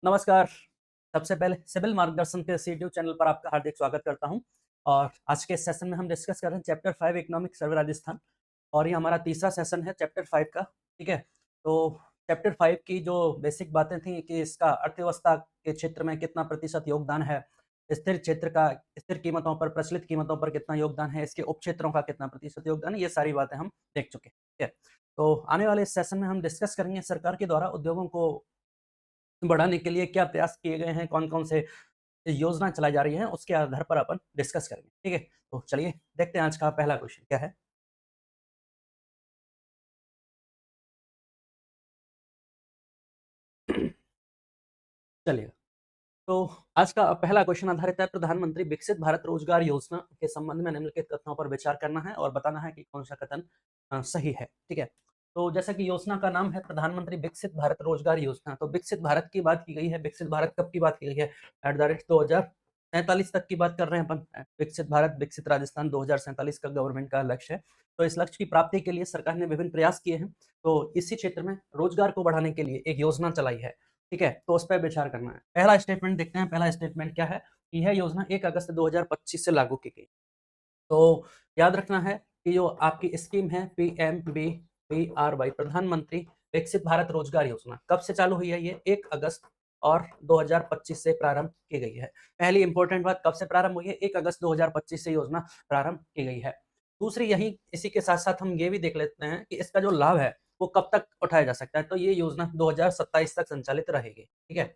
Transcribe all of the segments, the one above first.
नमस्कार। सबसे पहले सिविल मार्गदर्शन के इस यूट्यूब चैनल पर आपका हार्दिक स्वागत करता हूं। और आज के इस सेशन में हम डिस्कस कर रहे हैं चैप्टर 5 इकोनॉमिक सर्वे राजस्थान। और ये हमारा तीसरा सेशन है चैप्टर 5 का। ठीक है, तो चैप्टर 5 की जो बेसिक बातें थी कि इसका अर्थव्यवस्था के क्षेत्र में कितना प्रतिशत योगदान है, स्थिर क्षेत्र का स्थिर कीमतों पर प्रचलित कीमतों पर कितना योगदान है, इसके उपक्षेत्रों का कितना प्रतिशत योगदान है, ये सारी बातें हम देख चुके हैं। ठीक है, तो आने वाले इस सेशन में हम डिस्कस करेंगे सरकार के द्वारा उद्योगों को बढ़ाने के लिए क्या प्रयास किए गए हैं, कौन-कौन से योजना चलाई जा रही है, उसके आधार पर अपन डिस्कस करेंगे। ठीक है? तो चलिए देखते हैं आज का पहला क्वेश्चन क्या है? चलिए, तो आज का पहला क्वेश्चन आधारित है प्रधानमंत्री विकसित भारत रोजगार योजना के संबंध में निम्नलिखित कथनों पर विचार करना है और बताना है कि कौन-सा कथन सही है। ठीक है? तो जैसा कि योजना का नाम है प्रधानमंत्री विकसित भारत रोजगार योजना, तो विकसित भारत की बात की गई है। विकसित भारत कब की बात की गई है? एट द रेट 2047 तक की बात कर रहे हैं अपन। विकसित भारत, विकसित राजस्थान 2047 का गवर्नमेंट का लक्ष्य है। तो इस लक्ष्य की प्राप्ति के लिए सरकार ने विभिन्न प्रयास किए हैं। तो इसी क्षेत्र में रोजगार को बढ़ाने के लिए एक योजना चलाई है। ठीक है? तो उस पे विचार करना है। पहला स्टेटमेंट देखते हैं, पहला स्टेटमेंट क्या है? कि यह योजना 1 अगस्त 2025 से लागू की गई। तो याद रखना है कि जो आपकी स्कीम है पीएमवीवीआरवाई, प्रधानमंत्री विकसित भारत रोजगार योजना, कब से चालू हुई है ये? 1 अगस्त और 2025 से प्रारंभ की गई है। पहली इंपॉर्टेंट बात, कब से प्रारंभ हुई है? 1 अगस्त 2025 से योजना प्रारंभ की गई है। दूसरी यही इसी के साथ-साथ हम ये भी देख लेते हैं कि इसका जो लाभ है, वो कब तक उठाया जा सकता है? तो ये योजना 2027 तक संचालित रहेगी। ठीक है?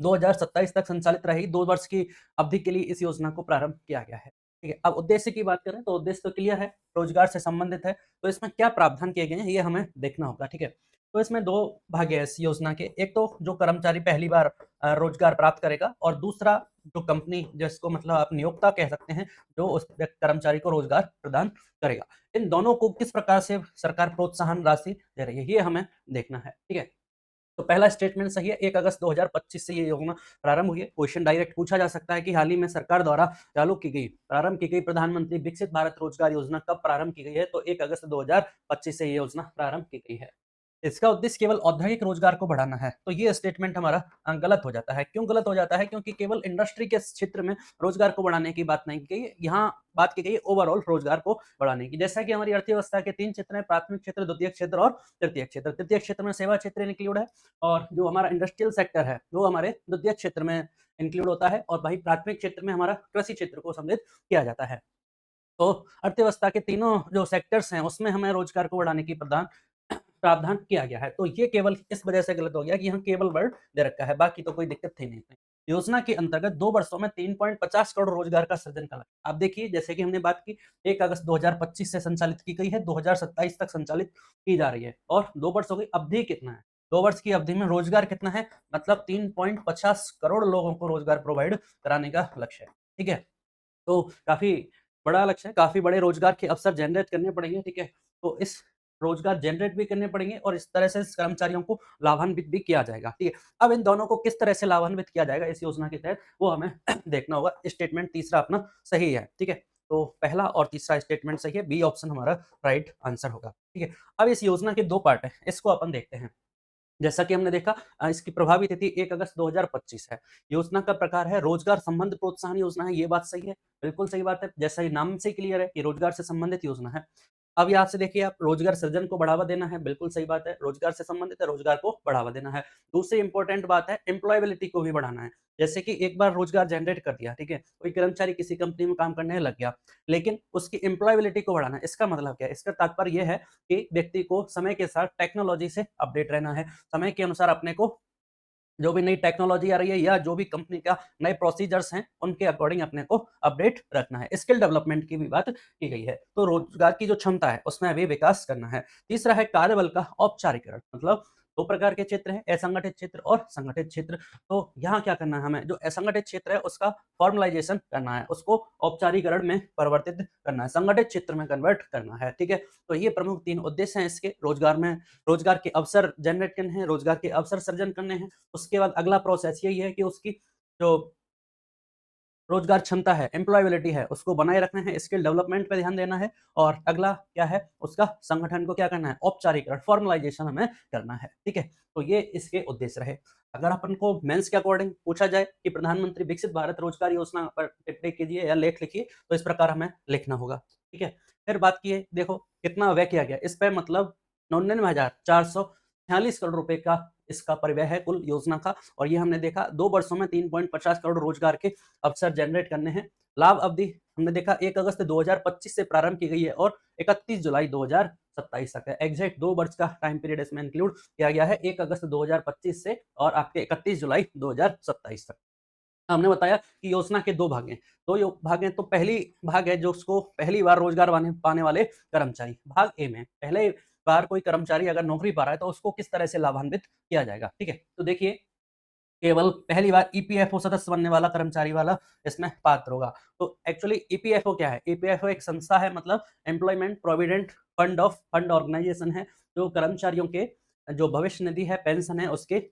2027 तक संचालित रहेगी, 2 वर्ष की अवधि के लिए इस योजना को प्रारंभ किया गया है। ठीक है, अब उद्देश्य की बात करें तो उद्देश्य तो क्लियर है, रोजगार से संबंधित है, तो इसमें क्या प्रावधान किए गए हैं ये हमें देखना होगा। ठीक है, तो इसमें 2 भाग है इस योजना के, एक तो जो कर्मचारी पहली बार रोजगार प्राप्त करेगा और दूसरा जो कंपनी जिसको मतलब आप नियोक्ता कह सकते हैं, जो उस कर्मचारी को रोजगार प्रदान करेगा। इन दोनों को किस प्रकार से सरकार प्रोत्साहन राशि दे रही है, ये हमें देखना है। ठीक है, तो पहला स्टेटमेंट सही है, 1 अगस्त 2025 से ये योजना प्रारंभ हुई है। क्वेश्चन डायरेक्ट पूछा जा सकता है कि हाल ही में सरकार द्वारा प्रारंभ की गई प्रधानमंत्री विकसित भारत रोजगार योजना कब प्रारंभ की गई है? तो 1 अगस्त 2025 से ये योजना प्रारंभ की गई है। इसका उद्देश्य केवल औद्योगिक रोजगार को बढ़ाना है, तो ये स्टेटमेंट हमारा गलत हो जाता है। क्यों गलत हो जाता है? क्योंकि केवल इंडस्ट्री के क्षेत्र में रोजगार को बढ़ाने की बात नहीं की गई है, यहाँ बात की गई है ओवरऑल रोजगार को बढ़ाने की। जैसा कि हमारी अर्थव्यवस्था के 3 क्षेत्र हैं, प्राथमिक क्षेत्र, द्वितीयक क्षेत्र और तृतीयक क्षेत्र। तृतीयक क्षेत्र में सेवा क्षेत्र इंक्लूड है और जो हमारा इंडस्ट्रियल सेक्टर है, वो हमारे द्वितीयक क्षेत्र में इंक्लूड होता है और वहीं प्राथमिक क्षेत्र में हमारा कृषि क्षेत्र को सम्मिलित किया जाता है। तो अर्थव्यवस्था के तीनों जो सेक्टर्स हैं, उसमें हमें रोजगार को बढ़ाने की प्रावधान किया गया है। तो ये केवल इस वजह से गलत हो गया कि यहाँ केवल वर्ड दे रखा है, बाकी तो कोई दिक्कत थी नहीं इसमें। योजना के अंतर्गत 2 वर्षों में 3.50 करोड़ रोजगार का सृजन करा। आप देखिए, जैसे कि हमने बात की, 1 अगस्त 2025 से संचालित की गई है, 2027 तक संचालित की जा रही है और 2 वर्षों की अवधि कितना है? 2 वर्ष की अवधि में रोजगार कितना है? मतलब 3.50 करोड़ लोगों को रोजगार प्रोवाइड कराने का लक्ष्य है। ठीक है? तो काफ़ी बड़ा लक्ष्य है, काफ़ी बड़े रोज़गार के अवसर जनरेट करने पड़ेंगे, ठीक है? तो इस रोज़गार जनरेट भी करने पड़ेंगे और इस तरह से इस कर्मचारियों को लाभान्वित भी किया जाएगा, ठीक है? अब इन दोनों को किस तरह से लाभान्वित किया जाएगा इस योजना के तहत, वो हमें देखना होगा। स्टेटमेंट तीसरा अपना सही है, ठीक है? तो पहला और तीसरा स्टेटमेंट सही है, बी ऑप्शन हमारा राइट आंसर होगा, ठीक है? अब इस योजना के 2 पार्ट हैं, इसको अपन देखते हैं। जैसा कि हमने देखा, इसकी प्रभावी तिथि 1 अगस्त 2025 है। योजना का प्रकार है रोजगार संबंध प्रोत्साहन योजना है, ये बात सही है, बिल्कुल सही बात है। जैसा ये नाम से ही क्लियर है कि रोजगार से संबंधित योजना है। अब यहाँ से देखिए आप, रोजगार सृजन को बढ़ावा देना है, बिल्कुल सही बात है। रोजगार से संबंधित है, रोजगार को बढ़ावा देना है। दूसरी इंपॉर्टेंट बात है, एम्प्लॉयबिलिटी को भी बढ़ाना है। जैसे कि एक बार रोजगार जनरेट कर दिया, ठीक है? कोई कर्मचारी किसी कंपनी में काम करने लग गया, लेकिन उसकी एम्प्लॉयबिलिटी को बढ़ाना है। इसका मतलब क्या है? इसका तात्पर्य ये है कि व्यक्ति को समय के साथ टेक्नोलॉजी से अपडेट रहना है। समय के अनुसार अपने को जो भी नई टेक्नोलॉजी आ रही है या जो भी कंपनी का नए प्रोसीजर्स हैं, उनके अकॉर्डिंग अपने को अपडेट रखना है। स्किल डेवलपमेंट की भी बात की गई है। तो रोजगार की जो क्षमता है, उसमें अभी विकास करना है। तीसरा है कार्यबल का औपचारिकरण, मतलब 2 प्रकार के क्षेत्र हैं, असंगठित क्षेत्र और संगठित क्षेत्र। तो यहाँ क्या करना है हमें? जो असंगठित क्षेत्र है, उसका फॉर्मलाइजेशन करना है, उसको औपचारीकरण में परिवर्तित करना है, संगठित क्षेत्र में कन्वर्ट करना है, ठीक है? तो ये प्रमुख 3 उद्देश्य हैं इसके। रोजगार के अवसर जनरेट करने हैं, रोजगार के अवसर सृजन करने हैं। उसके बाद अगला प्रोसेस यही है कि उसकी जो रोजगार क्षमता है, एम्प्लॉयबिलिटी है, उसको बनाए रखना है, स्किल डेवलपमेंट पे ध्यान देना है और अगला क्या है, उसका संगठन को क्या करना है, औपचारिकरण, फॉर्मलाइजेशन हमें करना है, ठीक है। तो ये इसके उद्देश्य रहे। अगर अपन को मेंस के अकॉर्डिंग पूछा जाए कि प्रधानमंत्री विकसित भारत रोजगार योजना पर टिप्पणी कीजिए या लेख लिखिए, तो इस प्रकार हमें लिखना होगा, ठीक है। फिर बात की है, देखो कितना व्यय किया गया इस पे, मतलब 99,446 करोड़ रुपए का इसका परिव्यय है कुल योजना का। और ये हमने देखा 2 वर्षों में 3.50 करोड़ रोजगार के अवसर जनरेट करने हैं। लाभ अवधि हमने देखा 1 अगस्त 2025 से प्रारंभ की गई है और 31 जुलाई 2027 तक है। एग्जैक्ट 2 वर्ष का टाइम पीरियड इसमें इंक्लूड किया गया है, 1 अगस्त 2025 से और आपके 31 जुलाई 2027 तक। हमने बताया कि योजना के 2 भाग हैं। 2 भाग हैं, तो पहली भाग है जो उसको पहली बार रोजगार पाने वाले कर्मचारी। भाग ए में पहले बार कोई कर्मचारी अगर नौकरी पा रहा है तो उसको किस तरह से लाभान्वित किया जाएगा, ठीक है। तो देखिए, केवल पहली बार ईपीएफओ सदस्य बनने वाला कर्मचारी वाला इसमें पात्र होगा। तो एक्चुअली ईपीएफओ क्या है? ईपीएफओ एक संस्था है, मतलब एम्प्लॉयमेंट प्रोविडेंट फंड ऑर्गेनाइजेशन है, जो कर्मचारियों के जो भविष्य निधि है, पेंशन है, उसके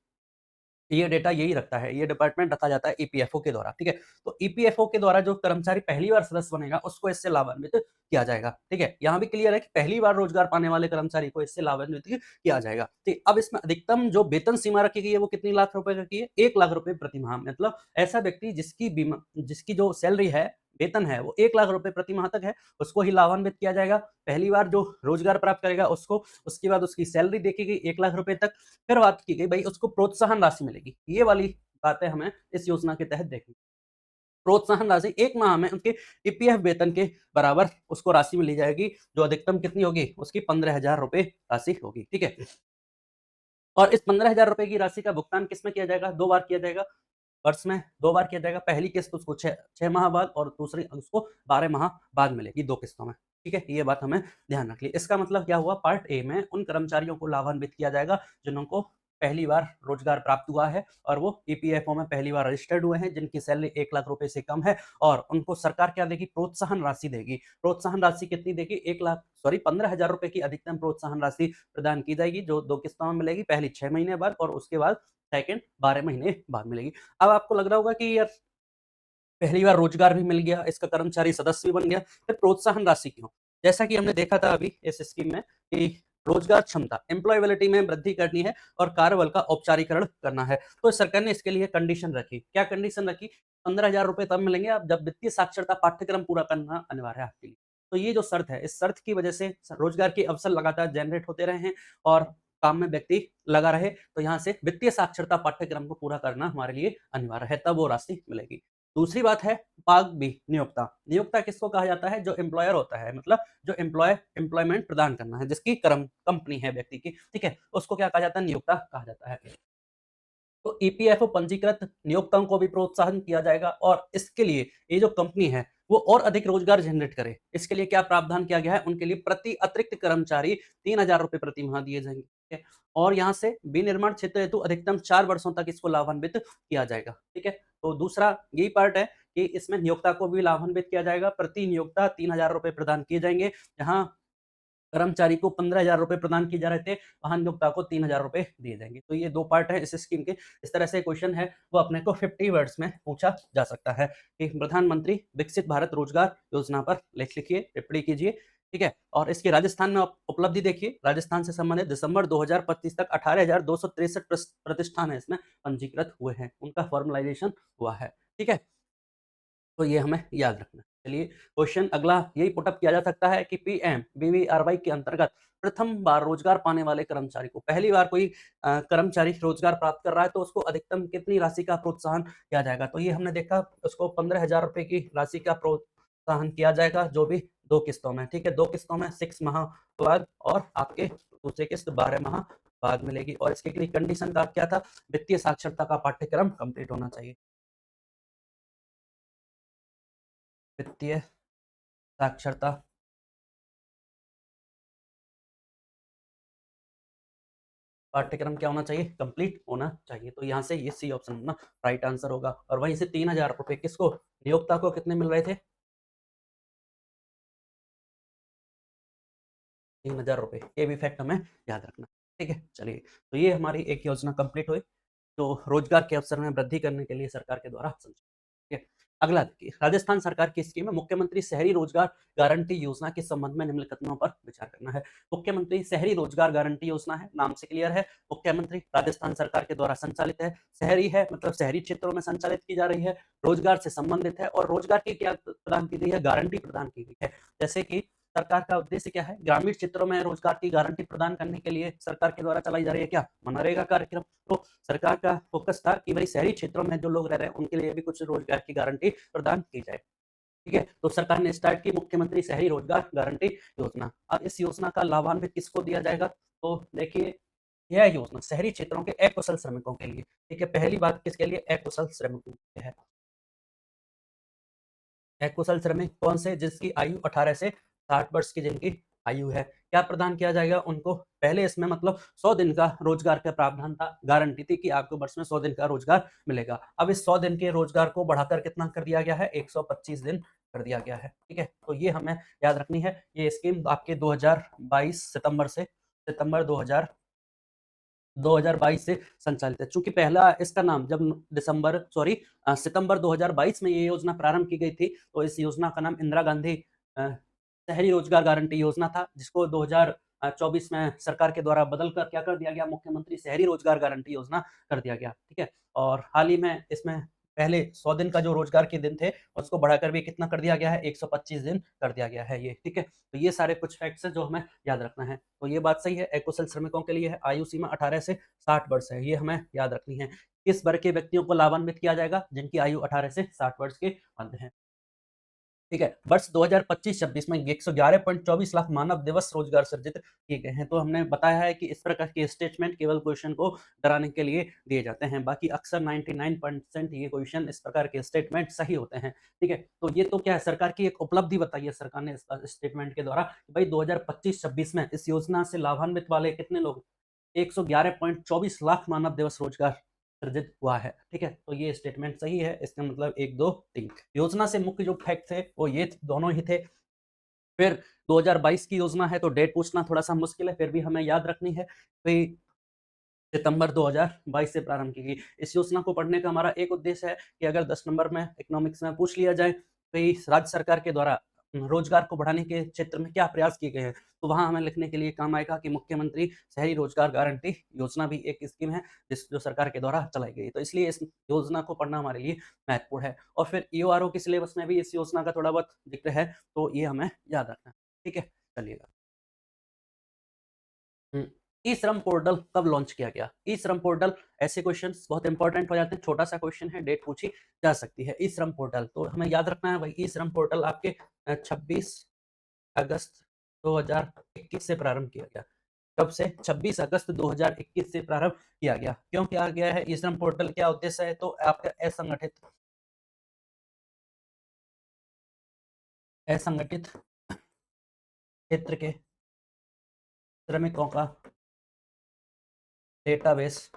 ये डेटा यही रखता है, ये डिपार्टमेंट रखा जाता है ईपीएफओ के द्वारा, ठीक है। तो ईपीएफओ के द्वारा जो कर्मचारी पहली बार सदस्य बनेगा उसको इससे लाभान्वित किया जाएगा, ठीक है। यहाँ भी क्लियर है कि पहली बार रोजगार पाने वाले कर्मचारी को इससे लाभान्वित किया जाएगा, ठीक। अब इसमें अधिकतम जो वेतन सीमा रखी गई है वो कितनी लाख रुपए रखी है? 1 लाख रुपए प्रति माह, मतलब ऐसा व्यक्ति जिसकी जो सैलरी है, वेतन है, वो 1 लाख रुपए प्रति माह तक है, उसको ही लाभान्वित किया जाएगा। पहली बार जो रोजगार प्राप्त करेगा उसको, उसके बाद उसकी सैलरी देखी गई 1 लाख रुपए तक। फिर बात की गई भाई उसको प्रोत्साहन राशि मिलेगी, ये वाली बातें हमें इस योजना के तहत देखनी। प्रोत्साहन राशि 1 माह में उनके ईपीएफ वेतन के बराबर उसको राशि मिली जाएगी, जो अधिकतम कितनी होगी? उसकी 15,000 रुपए राशि होगी, ठीक है। और इस 15,000 रुपए की राशि का भुगतान किसमें किया जाएगा? 2 बार किया जाएगा, वर्ष में 2 बार किया जाएगा। पहली किस्त उसको 6 माह बाद और दूसरी उसको 12 माह बाद मिलेगी, 2 किस्तों में, ठीक है। ये बात हमें ध्यान रखनी है। इसका मतलब क्या हुआ? पार्ट ए में उन कर्मचारियों को लाभान्वित किया जाएगा जिनको पहली बार रोजगार प्राप्त हुआ है और वो ईपीएफओ में पहली बार रजिस्टर्ड हुए हैं, जिनकी सैलरी 1 लाख रुपए से कम है, और उनको सरकार क्या देगी? प्रोत्साहन राशि देगी। प्रोत्साहन राशि कितनी देगी? 15,000 रुपए की अधिकतम प्रोत्साहन राशि प्रदान की जाएगी, जो 2 किस्तों में मिलेगी, पहली 6 महीने बाद और उसके बाद सेकंड 12 महीने बाद मिलेगी। अब आपको लग रहा होगा कि यार पहली बार रोजगार भी मिल गया, इसका कर्मचारी सदस्य भी बन गया, फिर प्रोत्साहन राशि क्यों? जैसा कि हमने देखा था अभी इस स्कीम में कि रोजगार क्षमता, एम्प्लॉयबिलिटी में वृद्धि करनी है और कार्यबल का औपचारीकरण करना है। तो सरकार ने इसके लिए कंडीशन रखी। क्या कंडीशन रखी? 15,000 रुपए तब मिलेंगे आप जब वित्तीय साक्षरता पाठ्यक्रम पूरा करना अनिवार्य है आपके लिए। तो ये जो शर्त है, इस शर्त की वजह से रोजगार के अवसर लगातार जनरेट होते रहे हैं और काम में व्यक्ति लगा रहे, तो यहाँ से वित्तीय साक्षरता पाठ्यक्रम को पूरा करना हमारे लिए अनिवार्य है, तब वो राशि मिलेगी। दूसरी बात है भाग बी, नियोक्ता। नियोक्ता किसको कहा जाता है? जो एम्प्लॉयर होता है, मतलब जो एम्प्लॉयमेंट प्रदान करना है, जिसकी कंपनी है व्यक्ति की, ठीक है, उसको क्या कहा जाता है? नियोक्ता कहा जाता है। तो ईपीएफओ पंजीकृत नियोक्ताओं को भी प्रोत्साहन किया जाएगा और इसके लिए ये जो कंपनी है वो और अधिक रोजगार जनरेट करे, इसके लिए क्या प्रावधान किया गया है? उनके लिए प्रति अतिरिक्त कर्मचारी 3,000 रुपए प्रति माह दिए जाएंगे, ठीक है। और यहाँ से विनिर्माण क्षेत्र हेतु अधिकतम 4 वर्षों तक इसको लाभान्वित किया जाएगा, ठीक है। तो दूसरा यही पार्ट है कि इसमें नियोक्ता को भी लाभान्वित किया जाएगा, प्रति नियोक्ता 3,000 रुपए प्रदान किए जाएंगे। जहाँ कर्मचारी को 15,000 रुपए प्रदान किए जा रहे थे, वहाँ नियोक्ता को 3,000 रुपए दिए जाएंगे। तो ये 2 पार्ट है इस स्कीम के। इस तरह से क्वेश्चन है वो अपने को 50 वर्ड्स में पूछा जा सकता है कि प्रधानमंत्री विकसित भारत रोजगार योजना पर लेख लिखिए, टिप्पणी कीजिए, ठीक है। और इसकी राजस्थान में आप उपलब्धि देखिए। राजस्थान से संबंधित दिसंबर 2025 तक 18,263 प्रतिष्ठान है इसमें पंजीकृत हुए हैं, उनका फॉर्मलाइजेशन हुआ है, ठीक है। तो ये हमें याद रखना है। चलिए क्वेश्चन अगला यही पुट अप किया जा सकता है कि पीएमवीवीआरवाई के अंतर्गत प्रथम बार रोजगार पाने वाले कर्मचारी को, पहली बार कोई कर्मचारी रोजगार प्राप्त कर रहा है तो उसको अधिकतम कितनी राशि का प्रोत्साहन किया जाएगा? तो ये हमने देखा, उसको 15,000 रुपए की राशि का प्रोत्साहन किया जाएगा, जो भी 2 किस्तों में, ठीक है। 2 किस्तों में 6 माह बाद और आपके दूसरी किस्त 12 माह बाद मिलेगी। और इसके लिए कंडीशन का क्या था? वित्तीय साक्षरता का पाठ्यक्रम कंप्लीट होना चाहिए। वित्तीय साक्षरता पाठ्यक्रम क्या होना चाहिए? कंप्लीट होना चाहिए। तो यहाँ से ये सी ऑप्शन ना राइट आंसर होगा। और वहीं से 3,000 रुपए किसको? नियोक्ता को कितने मिल रहे थे? 3,000 रुपए। ये भी फैक्ट हमें याद रखना, ठीक है। चलिए, तो ये हमारी एक योजना कंप्लीट हुई, जो रोजगार के अवसर में वृद्धि करने के लिए सरकार के द्वारा संचालित, ठीक है। अगला देखिए, राजस्थान सरकार की स्कीम है मुख्यमंत्री शहरी रोजगार गारंटी योजना के संबंध में निम्नलिखित कदमों पर विचार करना है। मुख्यमंत्री शहरी रोजगार गारंटी योजना है, नाम से क्लियर है। मुख्यमंत्री राजस्थान सरकार के द्वारा संचालित है, शहरी है मतलब शहरी क्षेत्रों में संचालित की जा रही है, रोजगार से संबंधित है और रोजगार की क्या प्रदान की गई है, गारंटी प्रदान की गई है। जैसे कि सरकार का उद्देश्य क्या है, ग्रामीण क्षेत्रों में रोजगार की गारंटी प्रदान करने के लिए सरकार के द्वारा चलाई जा रही है क्या, मनरेगा कार्यक्रम। तो सरकार का फोकस था कि भाई शहरी क्षेत्रों में जो लोग रह रहे हैं उनके लिए भी कुछ रोजगार की गारंटी प्रदान की जाए। ठीक है, तो सरकार ने स्टार्ट की मुख्यमंत्री शहरी रोजगार गारंटी योजना। अब इस योजना का लाभान्वित किसको दिया जाएगा, तो देखिए यह योजना शहरी क्षेत्रों के अकुशल श्रमिकों के लिए। ठीक है, पहली बात किसके लिए, अकुशल श्रमिकों के है। अकुशल श्रमिक कौन से, जिसकी आयु 18 से 60 वर्ष की जिनकी आयु है। क्या प्रदान किया जाएगा उनको, पहले इसमें मतलब 100 दिन का रोजगार का प्रावधान था, गारंटी थी कि आपको वर्ष में 100 दिन का रोजगार मिलेगा। अब इस 100 दिन के रोजगार को बढ़ाकर कितना कर दिया गया है, 125 दिन कर दिया गया है। ठीक है, तो ये हमें याद रखनी है। ये स्कीम आपके 2022 सितंबर 2022 से संचालित है। चूंकि पहला इसका नाम जब सितंबर 2022 में ये योजना प्रारंभ की गई थी, तो इस योजना का नाम इंदिरा गांधी शहरी रोजगार गारंटी योजना था, जिसको 2024 में सरकार के द्वारा बदल कर क्या कर दिया गया, मुख्यमंत्री शहरी रोजगार गारंटी योजना कर दिया गया। ठीक है, और हाल ही में इसमें पहले 100 दिन का जो रोजगार के दिन थे उसको बढ़ाकर भी कितना कर दिया गया है, 125 दिन कर दिया गया है ये। ठीक है, तो ये सारे कुछ फैक्ट्स हैं जो हमें याद रखना है। तो ये बात सही है, अकुशल श्रमिकों के लिए है, आयु सीमा 18 से 60 वर्ष है, ये हमें याद रखनी है। किस वर्ग के व्यक्तियों को लाभान्वित किया जाएगा, जिनकी आयु 18 से 60 वर्ष के मध्य है। ठीक है, वर्ष 2025-26 में 111.24 लाख मानव दिवस रोजगार सृजित किए गए हैं। तो हमने बताया है कि इस प्रकार के स्टेटमेंट केवल क्वेश्चन को डराने के लिए दिए जाते हैं, बाकी अक्सर 99% ये क्वेश्चन इस प्रकार के स्टेटमेंट सही होते हैं। ठीक है, तो ये तो क्या है, सरकार की एक उपलब्धि बताई है सरकार ने इस स्टेटमेंट के द्वारा, भाई 2025-26 में इस योजना से लाभान्वित वाले कितने लोग, 111.24 लाख मानव दिवस रोजगार सृजित हुआ है। ठीक है, तो ये स्टेटमेंट सही है, इसका मतलब 1, 2, 3। योजना से मुख्य जो फैक्ट थे वो ये दोनों ही थे। फिर 2022 की योजना है तो डेट पूछना थोड़ा सा मुश्किल है, फिर भी हमें याद रखनी है। भाई सितंबर 2022 से प्रारंभ की गई। इस योजना को पढ़ने का हमारा एक उद्देश्य है कि अगर 10 नंबर में इकोनॉमिक्स में पूछ लिया जाए, तो राज्य सरकार के द्वारा रोजगार को बढ़ाने के क्षेत्र में क्या प्रयास किए गए हैं, तो वहाँ हमें लिखने के लिए काम आएगा कि मुख्यमंत्री शहरी रोजगार गारंटी योजना भी एक स्कीम है जो सरकार के द्वारा चलाई गई। तो इसलिए इस योजना को पढ़ना हमारे लिए महत्वपूर्ण है। और फिर ईओआरओ के सिलेबस में भी इस योजना का थोड़ा बहुत जिक्र है, तो ये हमें याद रखना है। ठीक है, चलिएगा। हुँ। ई-श्रम पोर्टल कब लॉन्च किया गया? ई-श्रम पोर्टल, ऐसे क्वेश्चंस बहुत इंपॉर्टेंट हो जाते हैं, छोटा-सा क्वेश्चन है, डेट पूछी जा सकती है। ई-श्रम पोर्टल तो हमें याद रखना है भाई, ई-श्रम पोर्टल आपके 26 अगस्त 2021 से प्रारंभ किया गया। कब से? 26 अगस्त 2021 से प्रारंभ किया गया। क्यों किया गया है ई-श्रम पोर्टल, क्या उद्देश्य है? तो आपका असंगठित क्षेत्र के श्रमिकों का डेटाबेस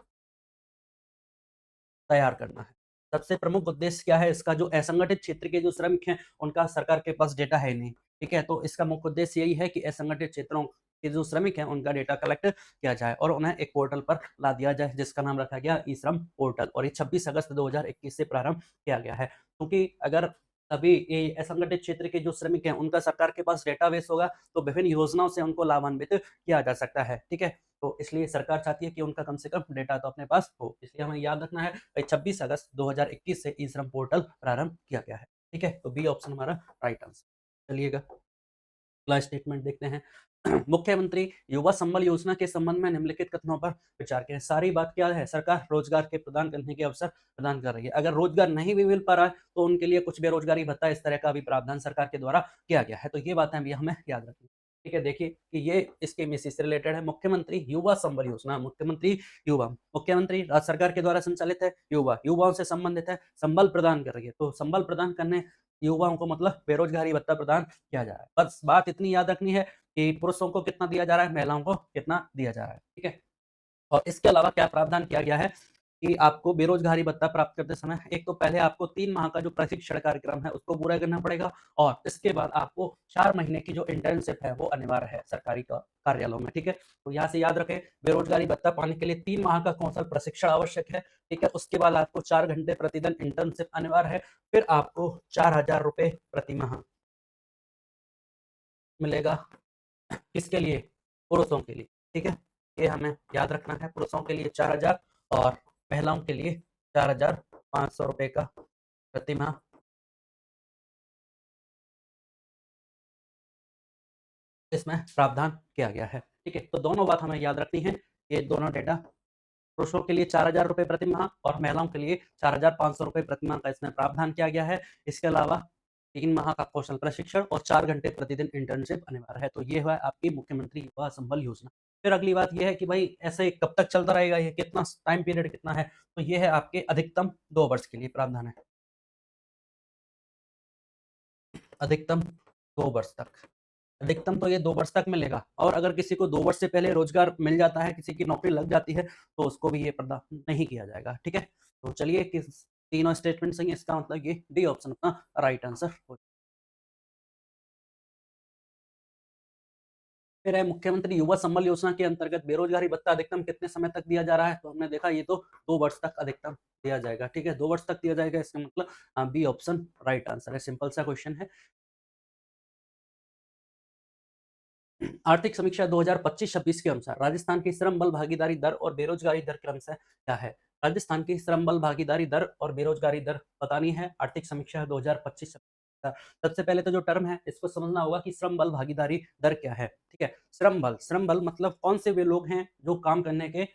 तैयार करना है। सबसे प्रमुख उद्देश्य क्या है इसका, जो असंगठित क्षेत्र के जो श्रमिक हैं, उनका सरकार के पास डेटा है नहीं, ठीक है? तो इसका मुख्य उद्देश्य यही है कि असंगठित क्षेत्रों के जो श्रमिक हैं, उनका डेटा कलेक्ट किया जाए और उन्हें एक पोर्टल पर ला दिया जाए, जिसका नाम रखा गया ई-श्रम पोर्टल, और ये 26 अगस्त 2021 से प्रारंभ किया गया है। क्योंकि अगर सभी ये असंगठित क्षेत्र के जो श्रमिक हैं, उनका सरकार के पास डेटाबेस होगा, तो विभिन्न योजनाओं से उनको लाभान्वित किया जा सकता है, ठीक है? तो इसलिए सरकार चाहती है कि उनका कम से कम डेटा तो अपने पास हो। इसलिए हमें याद रखना है भाई, 26 अगस्त 2021 से ई-श्रम पोर्टल प्रारंभ किया गया है। ठीक है? तो बी ऑप्शन हमारा राइट आंसर। चलिएगा, अगला स्टेटमेंट देखते हैं। मुख्यमंत्री युवा संबल योजना के संबंध में निम्नलिखित कथनों पर विचार करें। सारी बात क्या है, सरकार रोजगार के प्रदान करने के अवसर प्रदान कर रही है। अगर रोजगार नहीं भी मिल पा रहा है, तो उनके लिए कुछ बेरोजगारी भत्ता इस तरह का भी प्रावधान सरकार के द्वारा किया गया है। तो ये बातें भी हमें याद रखनी है। ठीक है, देखिए कि ये स्कीम इसी से रिलेटेड है। मुख्यमंत्री युवा संबल योजना, मुख्यमंत्री युवा, मुख्यमंत्री राज्य सरकार के द्वारा संचालित है, युवा युवाओं से संबंधित है, संबल प्रदान कर रही है। तो संबल प्रदान करने युवाओं को मतलब बेरोजगारी भत्ता प्रदान किया जा रहा है। बस बात इतनी याद रखनी है कि पुरुषों को कितना दिया जा रहा है, महिलाओं को कितना दिया जा रहा है। ठीक है, और इसके अलावा क्या प्रावधान किया गया है, कि आपको बेरोजगारी भत्ता प्राप्त करते समय एक तो पहले आपको 3 माह का जो प्रशिक्षण कार्यक्रम है उसको पूरा करना पड़ेगा और इसके बाद आपको 4 महीने की जो इंटर्नशिप है वो अनिवार्य है सरकारी कार्यालयों में, ठीक है? तो यहाँ से याद रखें, बेरोजगारी भत्ता पाने के लिए 3 माह का कौशल प्रशिक्षण आवश्यक है, ठीक है? उसके बाद आपको 4 घंटे प्रतिदिन इंटर्नशिप अनिवार्य है, फिर आपको 4,000 रुपए प्रति माह मिलेगा। किसके लिए? पुरुषों के लिए, ठीक है? ये हमें याद रखना है, पुरुषों के लिए 4,000 और महिलाओं के लिए 4,500 रुपए का प्रति माह इसमें प्रावधान किया गया है, ठीक है? तो दोनों बात हमें याद रखनी है, ये दोनों डेटा पुरुषों के लिए 4,000 रुपए प्रति माह और महिलाओं के लिए 4,500 रुपए प्रति माह का इसमें प्रावधान किया गया है। इसके अलावा 3 माह का कौशल प्रशिक्षण और 4 घंटे प्रतिदिन इंटर्नशिप अनिवार्य है। तो ये हुआ आपकी मुख्यमंत्री युवा संबल योजना। फिर अगली बात ये है कि भाई ऐसे कब तक चलता रहेगा, ये कितना टाइम पीरियड कितना है? तो ये है आपके अधिकतम 2 वर्ष के लिए प्रावधान है। अधिकतम 2 वर्ष तक। अधिकतम तो ये 2 वर्ष तक मिलेगा और अगर किसी को 2 वर्ष से पहले रोज़गार मिल जाता है, किसी की नौकरी लग जाती है, तो उसको भी ये प्रदान नहीं किया जाएगा, ठीक है? तो चलिए किस तीनों स्टेटमेंट सही है, इसका मतलब ये डी ऑप्शन अपना राइट आंसर हो। फिर है मुख्यमंत्री युवा संबल योजना के अंतर्गत बेरोजगारी भत्ता अधिकतम कितने समय तक दिया जा रहा है? तो हमने देखा ये तो 2 वर्ष तक अधिकतम दिया जाएगा, ठीक है? 2 वर्ष तक दिया जाएगा, इसका मतलब बी ऑप्शन राइट आंसर है, सिंपल सा क्वेश्चन है। आर्थिक समीक्षा 2025-26 के अनुसार राजस्थान की श्रम बल भागीदारी दर और बेरोजगारी दर क्रमशः क्या है? राजस्थान की श्रम बल भागीदारी दर और बेरोजगारी दर बतानी है। आर्थिक समीक्षा 2025-26 का सबसे पहले तो जो टर्म है इसको समझना होगा कि श्रम बल भागीदारी दर क्या है, ठीक है? श्रम बल मतलब कौन से वे लोग हैं जो काम करने के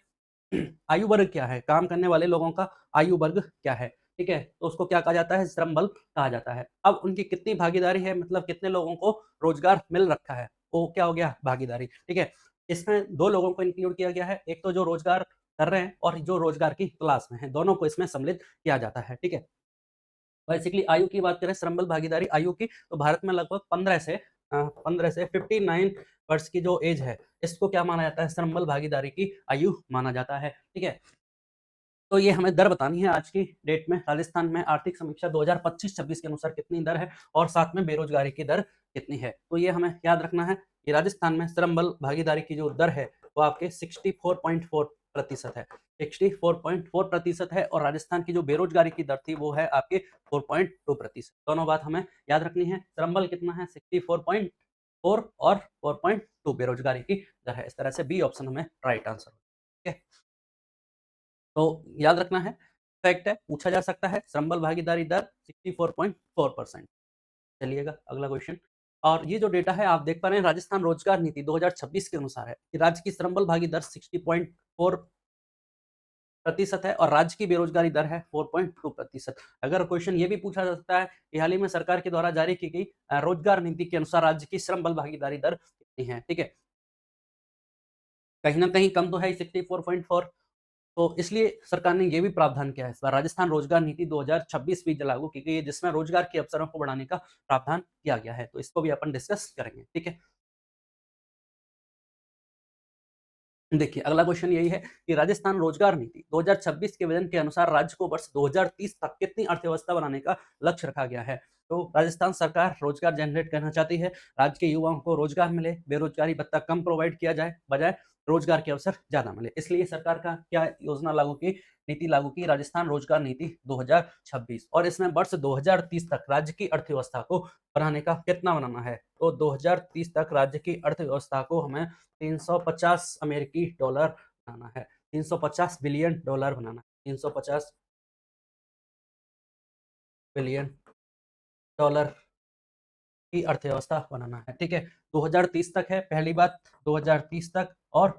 आयु वर्ग क्या है? काम करने वाले लोगों का आयु वर्ग क्या है? ठीक है? तो उसको क्या कहा जाता है? श्रम बल कहा जाता है। अब उनकी कितनी भागीदारी है, मतलब कितने लोगों को रोजगार मिल रखा है, वो क्या हो गया? भागीदारी, ठीक है? इसमें 2 लोगों को इंक्लूड किया गया है, एक तो जो रोजगार कर रहे हैं और जो रोजगार की तलाश में हैं, दोनों को इसमें सम्मिलित किया जाता है, ठीक है? बेसिकली आयु की बात करें, श्रम बल भागीदारी आयु की, तो भारत में लगभग 15 से 59 वर्ष की जो एज है, इसको क्या माना जाता है? श्रम बल भागीदारी की आयु माना जाता है, ठीक है? तो ये हमें दर बतानी है आज की डेट में राजस्थान में आर्थिक समीक्षा 2025-26 के अनुसार कितनी दर है और साथ में बेरोजगारी की दर कितनी है। तो ये हमें याद रखना है कि राजस्थान में श्रम बल भागीदारी की जो दर है वो आपके 64.4% है। 64.4% है और राजस्थान की जो बेरोजगारी की दर थी वो है आपकी 4.2%। दोनों बात हमें याद रखनी है। श्रम बल कितना है? 64.4 और 4.2 बेरोजगारी की दर है। इस तरह से बी ऑप्शन हमें राइट आंसर है। ठीक है, तो याद रखना है, फैक्ट है, पूछा जा सकता है। श्रम बल भागीदारी दर 64.4%। चलिएगा अगला क्वेश्चन। और ये जो डेटा है आप देख पा रहे हैं, राजस्थान रोजगार नीति 2026 के अनुसार है कि राज्य की श्रम बल भागी दर 60.4% है और राज्य की बेरोजगारी दर है 4.2%। अगर क्वेश्चन ये भी पूछा जा सकता है कि हाल ही में सरकार के द्वारा जारी की गई रोजगार नीति के अनुसार राज्य की श्रम बल भागीदारी दर कितनी है, ठीक है? कहीं ना कहीं कम तो है 64.4, तो इसलिए सरकार ने ये भी प्रावधान किया है इस बार राजस्थान रोजगार नीति 2026 भी लागू की गई है, जिसमें रोजगार के अवसरों को बढ़ाने का प्रावधान किया गया है। तो इसको भी अपन डिस्कस करेंगे, ठीक है? देखिए अगला क्वेश्चन यही है कि राजस्थान रोजगार नीति 2026 के विजन के अनुसार राज्य को वर्ष 2030 तक कितनी अर्थव्यवस्था बनाने का लक्ष्य रखा गया है? तो राजस्थान सरकार रोजगार जनरेट करना चाहती है, राज्य के युवाओं को रोजगार मिले, बेरोजगारी भत्ता कम प्रोवाइड किया जाए, बजाय रोजगार के अवसर ज्यादा मिले। इसलिए सरकार का क्या योजना लागू की, नीति लागू की, राजस्थान रोजगार नीति 2026, और इसमें वर्ष 2030 तक राज्य की अर्थव्यवस्था को बनाने का कितना बनाना है? तो 2030 तक राज्य की अर्थव्यवस्था को हमें 350 अमेरिकी डॉलर बनाना है, 350 बिलियन डॉलर बनाना है, 350 बिलियन डॉलर की अर्थव्यवस्था बनाना है, ठीक है? 2030 तक है पहली बात, 2030 तक, और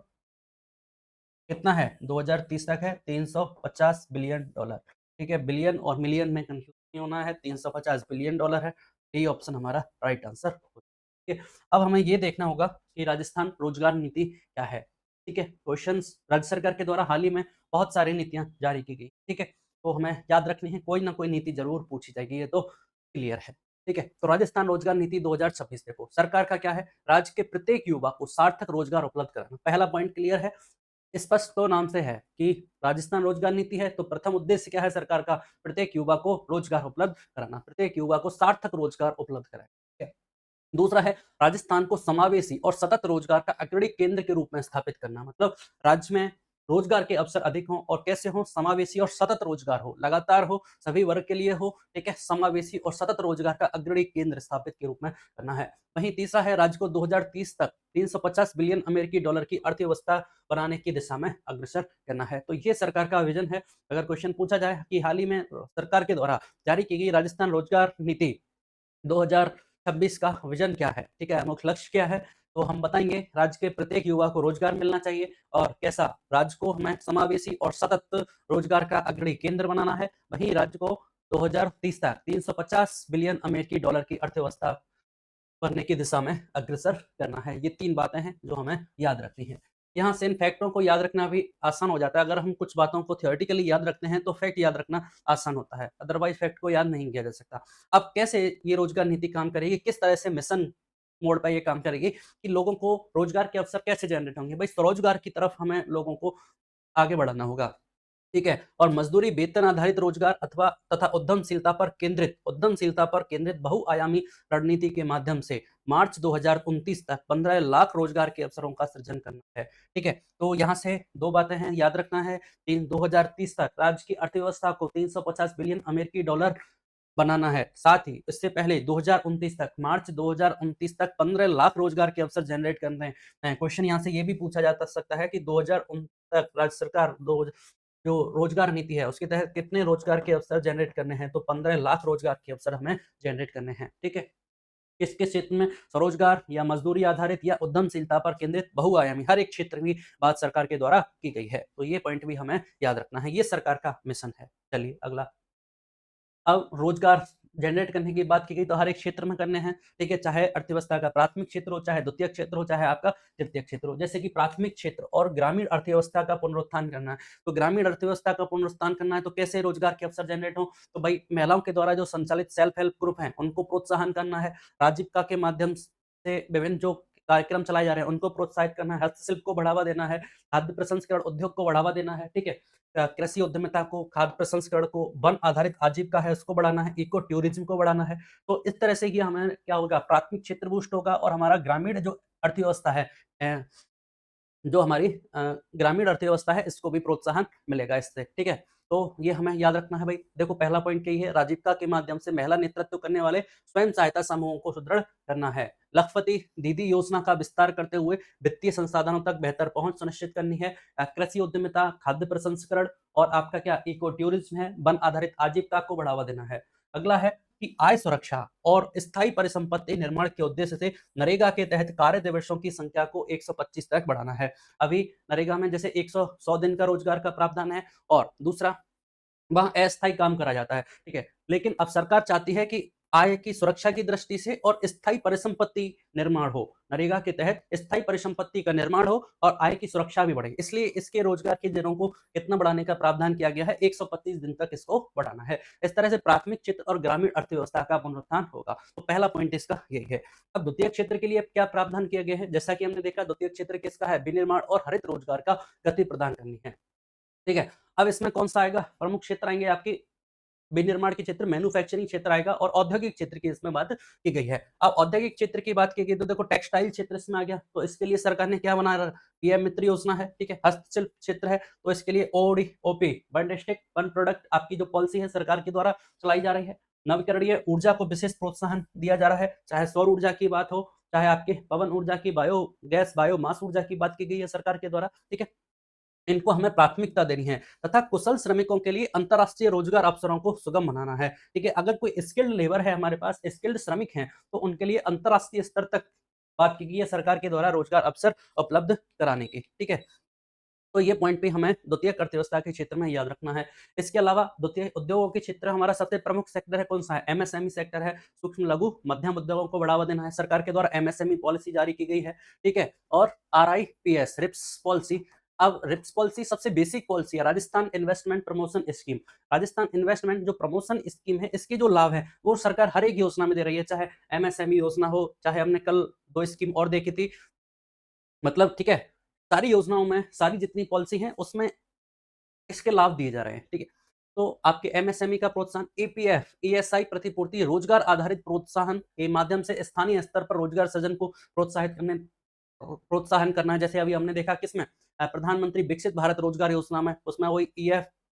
कितना है? 2030 तक है 350 बिलियन डॉलर, ठीक है? बिलियन और मिलियन में कंफ्यूज नहीं होना है, 350 बिलियन डॉलर है। डी ऑप्शन हमारा राइट आंसर हो, ठीक है? अब हमें ये देखना होगा कि राजस्थान रोजगार नीति क्या है, ठीक है? क्वेश्चंस राज्य सरकार के द्वारा हाल ही में बहुत सारी नीतियां जारी की गई, ठीक है? तो हमें याद रखनी है, कोई ना कोई नीति जरूर पूछी जाएगी, ये तो क्लियर है, ठीक है? तो राजस्थान रोजगार नीति 2026 देखो, सरकार का क्या है? राज्य के प्रत्येक युवा को सार्थक रोजगार उपलब्ध कराना, पहला पॉइंट क्लियर है। स्पष्ट तो नाम से है कि राजस्थान रोजगार नीति है, तो प्रथम उद्देश्य क्या है सरकार का? प्रत्येक युवा को रोजगार उपलब्ध कराना, प्रत्येक युवा को सार्थक रोजगार उपलब्ध कराना। ठीक है। दूसरा है राजस्थान को समावेशी और सतत रोजगार का अग्रणी केंद्र के रूप में स्थापित करना, मतलब राज्य में रोजगार के अवसर अधिक हों और कैसे हों? समावेशी और सतत रोजगार हो, लगातार हो, सभी वर्ग के लिए हो, ठीक है, समावेशी और सतत रोजगार का अग्रणी केंद्र स्थापित के रूप में करना है। वहीं तीसरा है राज्य को 2030 तक 350 बिलियन अमेरिकी डॉलर की अर्थव्यवस्था बनाने की दिशा में अग्रसर करना है। तो ये सरकार का विजन है। अगर क्वेश्चन पूछा जाए कि हाल ही में सरकार के द्वारा जारी की गई राजस्थान रोजगार नीति 2026 का विजन क्या है, ठीक है, मुख्य लक्ष्य क्या है, तो हम बताएंगे राज्य के प्रत्येक युवा को रोजगार मिलना चाहिए और कैसा राज्य को हमें समावेशी और सतत रोजगार का अग्रणी केंद्र बनाना है। वहीं राज्य को 2030 तक 350 बिलियन अमेरिकी डॉलर की अर्थव्यवस्था बनने की दिशा में अग्रसर करना है। ये 3 बातें हैं जो हमें याद रखनी है। यहाँ से इन फैक्टों को याद रखना भी आसान हो जाता है। अगर हम कुछ बातों को थ्योरेटिकली याद रखते हैं तो फैक्ट याद रखना आसान होता है, अदरवाइज़ फैक्ट को याद नहीं किया जा सकता। अब कैसे ये रोज़गार नीति काम करेगी, किस तरह से मिशन मोड पे ये काम करेगी कि लोगों को रोज़गार के अवसर कैसे जनरेट होंगे? भई स्वरोज़गार की तरफ हमें लोगों को आगे बढ़ाना होगा। ठीक है? और मज़दूरी वेतन आधारित रोज़गार अथवा तथा उद्यमशीलता पर केंद्रित बहुआयामी रणनीति के माध्यम से मार्च 2029 तक 15 लाख रोज़गार के अवसरों का सृजन करना है। ठीक है? तो यहाँ से 2 बातें हैं, याद रखना है। 2030 तक राज्य की अर्थव्यवस्था को 350 बिलियन अमेरिकी डॉलर बनाना है। साथ ही इससे पहले 2029 तक मार्च 2029 तक 15 लाख रोज़गार के अवसर जनरेट करने हैं। क्वेश्चन यहाँ से ये भी पूछा जा सकता है कि 2029 तक राज्य सरकार दो जो रोजगार नीति है उसके तहत कितने रोजगार के अवसर जनरेट करने हैं, तो 15 लाख रोजगार के अवसर हमें जनरेट करने हैं। ठीक है, किस किस क्षेत्र में? स्वरोजगार या मजदूरी आधारित या उद्यमशीलता पर केंद्रित बहुआयामी, हर एक क्षेत्र की बात सरकार के द्वारा की गई है। तो ये पॉइंट भी हमें याद रखना है, ये सरकार का मिशन है। चलिए अगला। अब रोजगार जनरेट करने की बात की गई तो हर एक क्षेत्र में करने हैं, ठीक है, चाहे अर्थव्यवस्था का प्राथमिक क्षेत्र हो, चाहे द्वितीयक क्षेत्र हो, चाहे आपका तृतीयक क्षेत्र हो। जैसे कि प्राथमिक क्षेत्र और ग्रामीण अर्थव्यवस्था का पुनरुत्थान करना है, तो ग्रामीण अर्थव्यवस्था का पुनरुत्थान करना है तो कैसे रोजगार के अवसर जनरेट हो? तो भाई महिलाओं के द्वारा जो संचालित सेल्फ हेल्प ग्रुप हैं उनको प्रोत्साहन करना है, आजीविका के माध्यम से विभिन्न जो कार्यक्रम चलाए जा रहे हैं उनको प्रोत्साहित करना है, हस्तशिल्प को बढ़ावा देना है, खाद्य प्रसंस्करण उद्योग को बढ़ावा देना है, ठीक है, कृषि उद्यमिता को, खाद्य प्रसंस्करण को, वन आधारित आजीविका है उसको बढ़ाना है, इको टूरिज्म को बढ़ाना है। तो इस तरह से ये हमें क्या होगा, प्राथमिक क्षेत्र बूस्ट होगा और हमारा ग्रामीण जो अर्थव्यवस्था है, अ, जो हमारी ग्रामीण अर्थव्यवस्था है इसको भी प्रोत्साहन मिलेगा इससे, ठीक है? तो ये हमें याद रखना है भई। देखो पहला पॉइंट यही है, आजीविका के माध्यम से महिला नेतृत्व करने वाले स्वयं सहायता समूहों को सुदृढ़ करना है। लखपति दीदी योजना का विस्तार करते हुए वित्तीय संसाधनों तक बेहतर पहुँच सुनिश्चित करनी है। कृषि उद्यमिता, खाद्य प्रसंस्करण और आपका क्या इको टूरिज्म है, वन आधारित आजीविका को बढ़ावा देना है। अगला है कि आय सुरक्षा और स्थायी परिसंपत्ति निर्माण के उद्देश्य से नरेगा के तहत कार्य दिवसों की संख्या को 125 तक बढ़ाना है। अभी नरेगा में जैसे 100 दिन का रोजगार का प्रावधान है और दूसरा वहाँ अस्थायी काम करा जाता है, ठीक है? लेकिन अब सरकार चाहती है कि आय की सुरक्षा की दृष्टि से और स्थायी परिसंपत्ति निर्माण हो। नरेगा के तहत स्थायी परिसंपत्ति का निर्माण हो और आय की सुरक्षा भी बढ़े। इसलिए इसके रोजगार के दिनों को कितना बढ़ाने का प्रावधान किया गया है, 125 दिन तक इसको बढ़ाना है। इस तरह से प्राथमिक क्षेत्र और ग्रामीण अर्थव्यवस्था का पुनरुत्थान होगा। तो पहला पॉइंट इसका यही है। अब द्वितीय क्षेत्र के लिए क्या प्रावधान किया गया है? जैसा कि हमने देखा द्वितीय क्षेत्र किसका है? विनिर्माण और हरित रोजगार का गति प्रदान करनी है। ठीक है? अब इसमें कौन-सा आएगा? प्रमुख क्षेत्र आएँगे आपके विनिर्माण के क्षेत्र, मैन्युफैक्चरिंग क्षेत्र आएगा और औद्योगिक क्षेत्र की इसमें बात की गई है। अब औद्योगिक क्षेत्र की बात की गई तो देखो टेक्सटाइल क्षेत्र इसमें आ गया, तो इसके लिए सरकार ने क्या बनाया? पीएम मित्र योजना है, ठीक है? हस्तशिल्प क्षेत्र है, तो इसके लिए OD OP one district one product आपकी जो पॉलिसी है सरकार के द्वारा चलाई जा रही है। नवीकरणीय ऊर्जा को विशेष प्रोत्साहन दिया जा रहा है, चाहे सौर ऊर्जा की बात हो, चाहे आपके पवन ऊर्जा की, बायोगैस, बायोमास ऊर्जा की बात की गई है सरकार के द्वारा, ठीक है? इनको हमें प्राथमिकता देनी है तथा कुशल श्रमिकों के लिए अंतर्राष्ट्रीय रोजगार अवसरों को सुगम बनाना है। ठीक है, अगर कोई स्किल्ड लेबर है हमारे पास, स्किल्ड श्रमिक हैं, तो उनके लिए अंतर्राष्ट्रीय स्तर तक बात की गई है सरकार के द्वारा रोजगार अवसर उपलब्ध कराने की। ठीक है, तो ये पॉइंट भी हमें द्वितीयक अर्थव्यवस्था के क्षेत्र में याद रखना है। इसके अलावा द्वितीय उद्योगों के क्षेत्र हमारा सबसे प्रमुख सेक्टर है कौन-सा है? एमएसएमई सेक्टर है। सूक्ष्म लघु मध्यम उद्योगों को बढ़ावा देना है। सरकार के द्वारा एमएसएमई पॉलिसी जारी की गई है, ठीक है? और आरआईपीएस रिप्स पॉलिसी, अब रिप्स पॉलिसी सबसे बेसिक पॉलिसी है, Rajasthan investment promotion scheme. Rajasthan investment जो प्रमोशन स्कीम है, इसके जो लाभ हैं, वो सरकार हर एक योजना में दे रही है, चाहे एमएसएमई योजना हो, चाहे हमने कल 2 स्कीम और देखी थी, मतलब ठीक है? सारी योजनाओं में, सारी जितनी पॉलिसी हैं उसमें इसके लाभ दिए जा रहे हैं, ठीक है? तो आपके एमएसएमई का प्रोत्साहन, ईपीएफ, ईएसआई प्रतिपूर्ति, रोजगार आधारित प्रोत्साहन के माध्यम से स्थानीय स्तर पर रोजगार सृजन को प्रोत्साहन करना है। जैसे अभी हमने देखा किसमें, प्रधानमंत्री विकसित भारत रोजगार योजना में, उसमें वही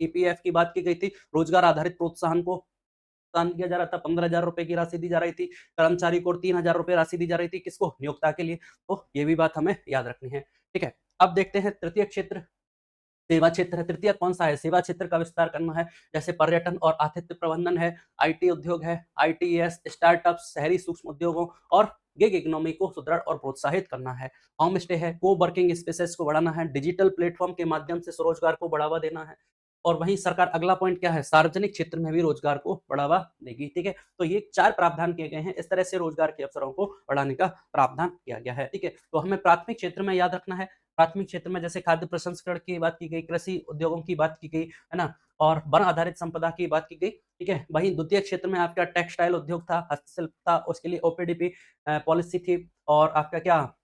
ईपीएफ की बात की गई थी, रोजगार आधारित प्रोत्साहन को भुगतान किया जा रहा था, 15,000 रुपए की राशि दी जा रही थी, कर्मचारी को 3,000 रुपए राशि दी जा रही थी, किसको? नियोक्ता के लिए। तो ये भी बात हमें याद रखनी है, ठीक है? अब देखते हैं तृतीय क्षेत्र, सेवा क्षेत्र है। तृतीय कौन-सा है? सेवा क्षेत्र का विस्तार करना है, जैसे पर्यटन और आतिथ्य प्रबंधन है, आईटी उद्योग है, आईटीएस, स्टार्टअप्स, शहरी सूक्ष्म उद्योगों और गिग इकोनॉमी को सुदृढ़ और प्रोत्साहित करना है। होम स्टे है, को-वर्किंग स्पेसेस को बढ़ाना है, डिजिटल प्लेटफ़ॉर्म के माध्यम से स्वरोजगार को बढ़ावा देना है। और वहीं सरकार, अगला पॉइंट क्या है? सार्वजनिक क्षेत्र में भी रोजगार को बढ़ावा देगी, ठीक है? तो ये 4 प्रावधान किए गए हैं, इस तरह से रोजगार के अवसरों को बढ़ाने का प्रावधान किया गया है, ठीक है? तो हमें प्राथमिक क्षेत्र में याद रखना है, प्राथमिक क्षेत्र में जैसे खाद्य प्रसंस्करण की बात की गई, कृषि उद्योगों की बात की गई, है ना? और वन आधारित संपदा की बात की गई, ठीक है? वहीं द्वितीय क्षेत्र में आपका टेक्सटाइल उद्योग था, हस्तशिल्प था, उसके लिए ओपीडीपी पॉलिसी थी और आपका क्या,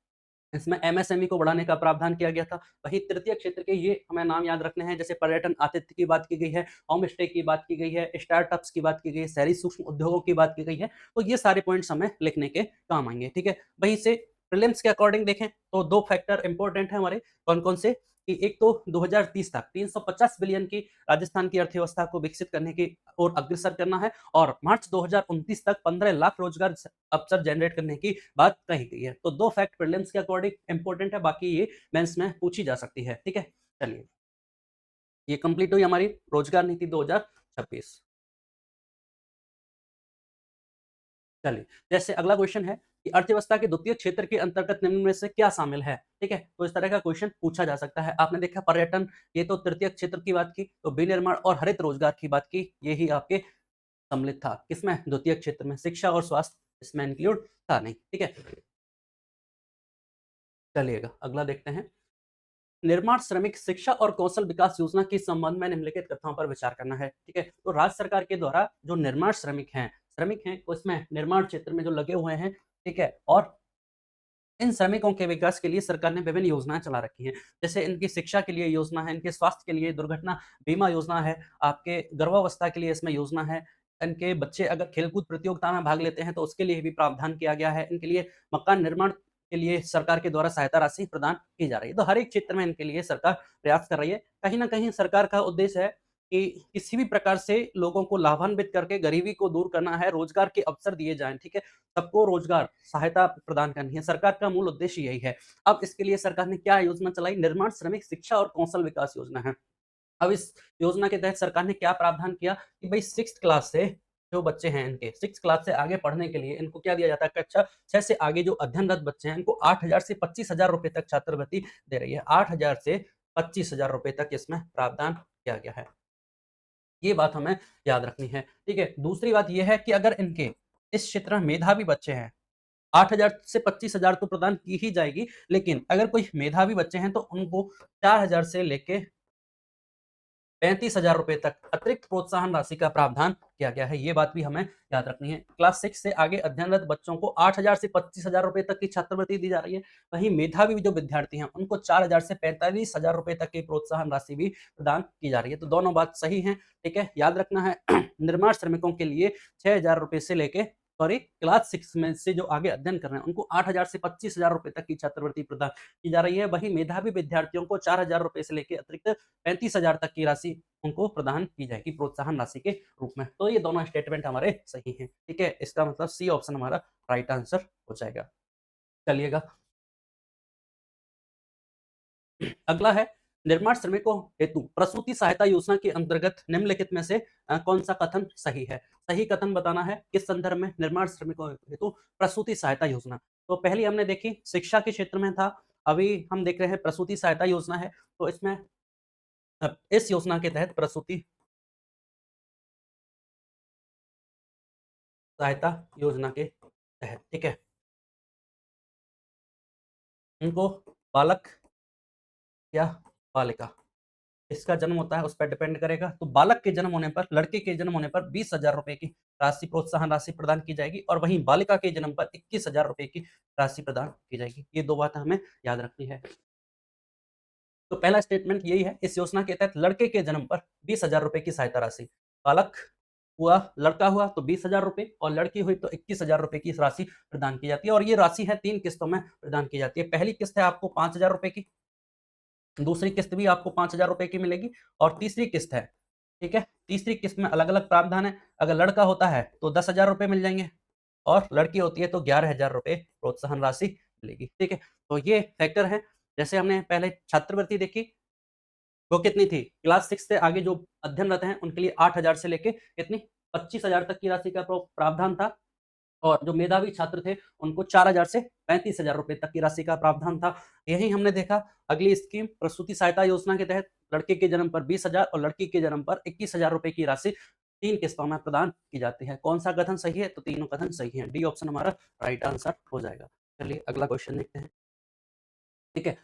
इसमें एमएसएमई को बढ़ाने का प्रावधान किया गया था। वहीं तृतीय क्षेत्र के ये हमें नाम याद रखने हैं, जैसे पर्यटन, आतिथ्य की बात की गई है, होम स्टे की बात की गई है, स्टार्टअप्स की बात की गई है, शहरी सूक्ष्म उद्योगों की बात की गई है। तो ये सारे पॉइंट्स हमें लिखने के काम आएँगे, ठीक है? वहीं से प्रीलिम्स के अकॉर्डिंग देखें तो 2 फैक्टर इम्पोर्टेंट हैं हमारे, कौन-कौन से? कि एक तो 2030 तक 350 बिलियन की राजस्थान की अर्थव्यवस्था को विकसित करने की ओर अग्रसर करना है और मार्च 2029 तक 15 लाख रोजगार अवसर जनरेट करने की बात कही गई है। तो 2 फैक्ट प्रीलिम्स के अकॉर्डिंग इंपॉर्टेंट है, बाकी ये मेंस में पूछी जा सकती है, ठीक है? चलिए, ये कंप्लीट हुई हमारी रोजगार नीति 2026। चलिए, जैसे अगला क्वेश्चन है कि अर्थव्यवस्था के द्वितीय क्षेत्र के अंतर्गत निम्न में से क्या शामिल है? ठीक है? तो इस तरह का क्वेश्चन पूछा जा सकता है। आपने देखा पर्यटन, ये तो तृतीय क्षेत्र की बात की, तो विनिर्माण और हरित रोजगार की बात की, ये ही आपके सम्मिलित था। किसमें? द्वितीय क्षेत्र में। शिक्षा और स्वास्थ्य इसमें इंक्लूड था नहीं, ठीक है? चलिएगा, अगला देखते हैं। निर्माण श्रमिक शिक्षा और कौशल विकास योजना के संबंध में निम्नलिखित कथनों पर विचार करना है, ठीक है? तो राज्य सरकार के द्वारा जो निर्माण श्रमिक हैं उसमें निर्माण क्षेत्र में जो लगे हुए हैं, ठीक है? और इन श्रमिकों के विकास के लिए सरकार ने विभिन्न योजनाएँ चला रखी हैं। जैसे इनकी शिक्षा के लिए योजना है, इनके स्वास्थ्य के लिए दुर्घटना बीमा योजना है, आपके गर्भावस्था के लिए इसमें योजना है, इनके बच्चे अगर खेलकूद प्रतियोगिता में भाग लेते हैं तो उसके लिए भी प्रावधान किया गया है। इनके लिए मकान निर्माण के लिए सरकार के द्वारा सहायता राशि प्रदान की जा रही है। तो हर एक क्षेत्र में इनके लिए सरकार प्रयास कर रही है। कहीं न कहीं सरकार का उद्देश्य है कि किसी भी प्रकार से लोगों को लाभान्वित करके गरीबी को दूर करना है, रोज़गार के अवसर दिए जाएँ, ठीक है? सबको रोजगार सहायता प्रदान करनी है, सरकार का मूल उद्देश्य यही है। अब इसके लिए सरकार ने क्या योजना चलाई? निर्माण श्रमिक शिक्षा और कौशल विकास योजना है। अब इस योजना के तहत सरकार ने क्या प्रावधान किया कि भई 6th क्लास से जो बच्चे हैं इनके 6th क्लास से आगे पढ़ने के लिए इनको क्या दिया जाता है, कक्षा 6 से आगे जो अध्ययनरत बच्चे हैं इनको 8,000 से 25,000 रुपए तक छात्रवृत्ति दे रही है। 8,000 से 25,000 रुपए तक इसमें प्रावधान किया गया है। ये बात हमें याद रखनी है, ठीक है? दूसरी बात ये है कि अगर इनके इस क्षेत्र में मेधावी बच्चे हैं, 8,000 से 25,000 तो प्रदान की ही जाएगी, लेकिन अगर कोई मेधावी बच्चे हैं तो उनको 4,000 से लेके 35,000 रुपए तक अतिरिक्त प्रोत्साहन राशि का प्रावधान किया गया है। ये बात भी हमें याद रखनी है। क्लास 6 से आगे अध्ययनरत बच्चों को 8,000 से 25,000 रुपए तक की छात्रवृत्ति दी जा रही है। वहीं मेधावी जो विद्यार्थी हैं, उनको 4,000 से 45,000 रुपए तक की प्रोत्साहन राशि भी प्रदान की जा रही है। तो दोनों बात सही हैं, ठीक है? याद रखना है निर्माण श्रमिकों के लिए 6,000 रुपए से लेके सॉरी क्लास 6 में से जो आगे अध्ययन कर रहे हैं, उनको 8,000 से 25,000 रुपए तक की छात्रवृत्ति प्रदान की जा रही है। वहीं मेधावी विद्यार्थियों को 4,000 रुपए से लेके अतिरिक्त 35,000 तक की राशि उनको प्रदान की जाएगी प्रोत्साहन राशि के रूप में। तो ये दोनों स्टेटमेंट हमारे सही हैं, ठीक है? इसका मतलब सी ऑप्शन हमारा राइट आंसर हो जाएगा। चलिएगा, अगला है निर्माण श्रमिकों हेतु प्रसूति सहायता योजना के अंतर्गत निम्नलिखित में से कौन सा कथन सही है? सही कथन बताना है किस संदर्भ में? निर्माण श्रमिकों हेतु प्रसूति सहायता योजना। तो पहली हमने देखी शिक्षा के क्षेत्र में था, अभी हम देख रहे हैं प्रसूति सहायता योजना है। तो इसमें इस योजना के तहत प्रसूति सहायता योजना के तहत, ठीक है, उनको बालक या बालिका इसका जन्म होता है उस पे डिपेंड करेगा। तो बालक के जन्म होने पर, लड़के के जन्म होने पर 20,000 रुपए की राशि प्रोत्साहन राशि प्रदान की जाएगी और वहीं बालिका के जन्म पर 21,000 रुपए की राशि प्रदान की जाएगी। ये 2 बातें हमें याद रखनी है। तो पहला स्टेटमेंट यही है, इस योजना के तहत लड़के के जन्म पर 20,000 रुपए की सहायता राशि, बालक हुआ, लड़का हुआ तो 20,000 रुपए और लड़की हुई तो 21,000 रुपए की इस राशि प्रदान की जाती है और ये राशि है 3 किस्तों में प्रदान की जाती है। पहली किस्त है आपको 5,000 रुपए की, दूसरी किस्त भी आपको 5,000 रुपए की मिलेगी और तीसरी किस्त है, ठीक है? तीसरी किस्त में अलग-अलग प्रावधान है। अगर लड़का होता है तो 10,000 रुपए मिल जाएँगे और लड़की होती है तो 11,000 रुपए प्रोत्साहन राशि मिलेगी, ठीक है? तो ये फैक्टर है। जैसे हमने पहले छात्रवृत्ति देखी, वो कितनी थी? क्लास 6 से आगे जो अध्ययनरत हैं, उनके लिए 8,000 से लेके कितनी 25,000 तक की राशि का प्रावधान था और जो मेधावी छात्र थे, उनको 4,000 से 35,000 रुपए तक की राशि का प्रावधान था। यही हमने देखा। अगली स्कीम प्रसूति सहायता योजना के तहत लड़के के जन्म पर 20,000 और लड़की के जन्म पर 21,000 रुपए की राशि 3 किस्तों में प्रदान की जाती है। कौन-सा कथन सही है? तो तीनों कथन सही हैं। डी ऑप्शन हमारा राइट आंसर हो जाएगा। चलिए अगला क्वेश्चन देखते हैं। ठीक है?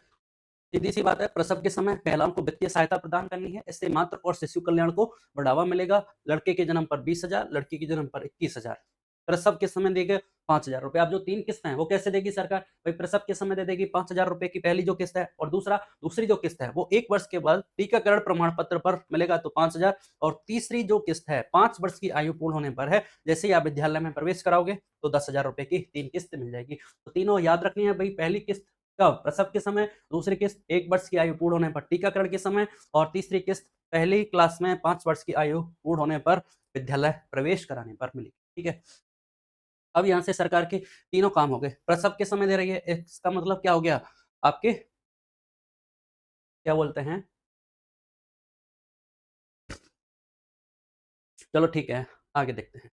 सीधी-सी बात है, प्रसव के समय महिलाओं को वित्तीय सहायता प्रदान करनी है। इससे मातृ और शिशु कल्याण को बढ़ावा मिलेगा। लड़के के जन्म पर 20,000, लड़की के जन्म पर 21,000। प्रसव के समय देगा 5,000 रुपए। अब जो 3 किस्तें हैं, वो कैसे देगी सरकार? भई प्रसव के समय दे देगी 5,000 रुपए की पहली जो किस्त है और दूसरी जो किस्त है, वो 1 वर्ष के बाद टीकाकरण प्रमाण पत्र पर मिलेगा तो 5,000 और तीसरी जो किस्त है, 5 वर्ष की आयु पूर्ण होने पर है, जैसे ही आप विद्यालय में प्रवेश कराओगे, तो 10,000 रुपए की 3 किस्त मिल जाएगी। तो तीनों याद रखनी है भई, पहली किस्त कब? प्रसव के समय, दूसरी किस्त 1 वर्ष की आयु पूर्ण होने पर टीकाकरण के समय और तीसरी किस्त पहली क्लास में 5 वर्ष की आयु पूर्ण होने पर विद्यालय प्रवेश कराने पर मिलेगी। ठीक है? अब यहाँ से सरकार के तीनों काम हो गए। प्रसव के समय दे रही है, इसका मतलब क्या हो गया? आपके क्या बोलते हैं? चलो ठीक है, आगे देखते हैं।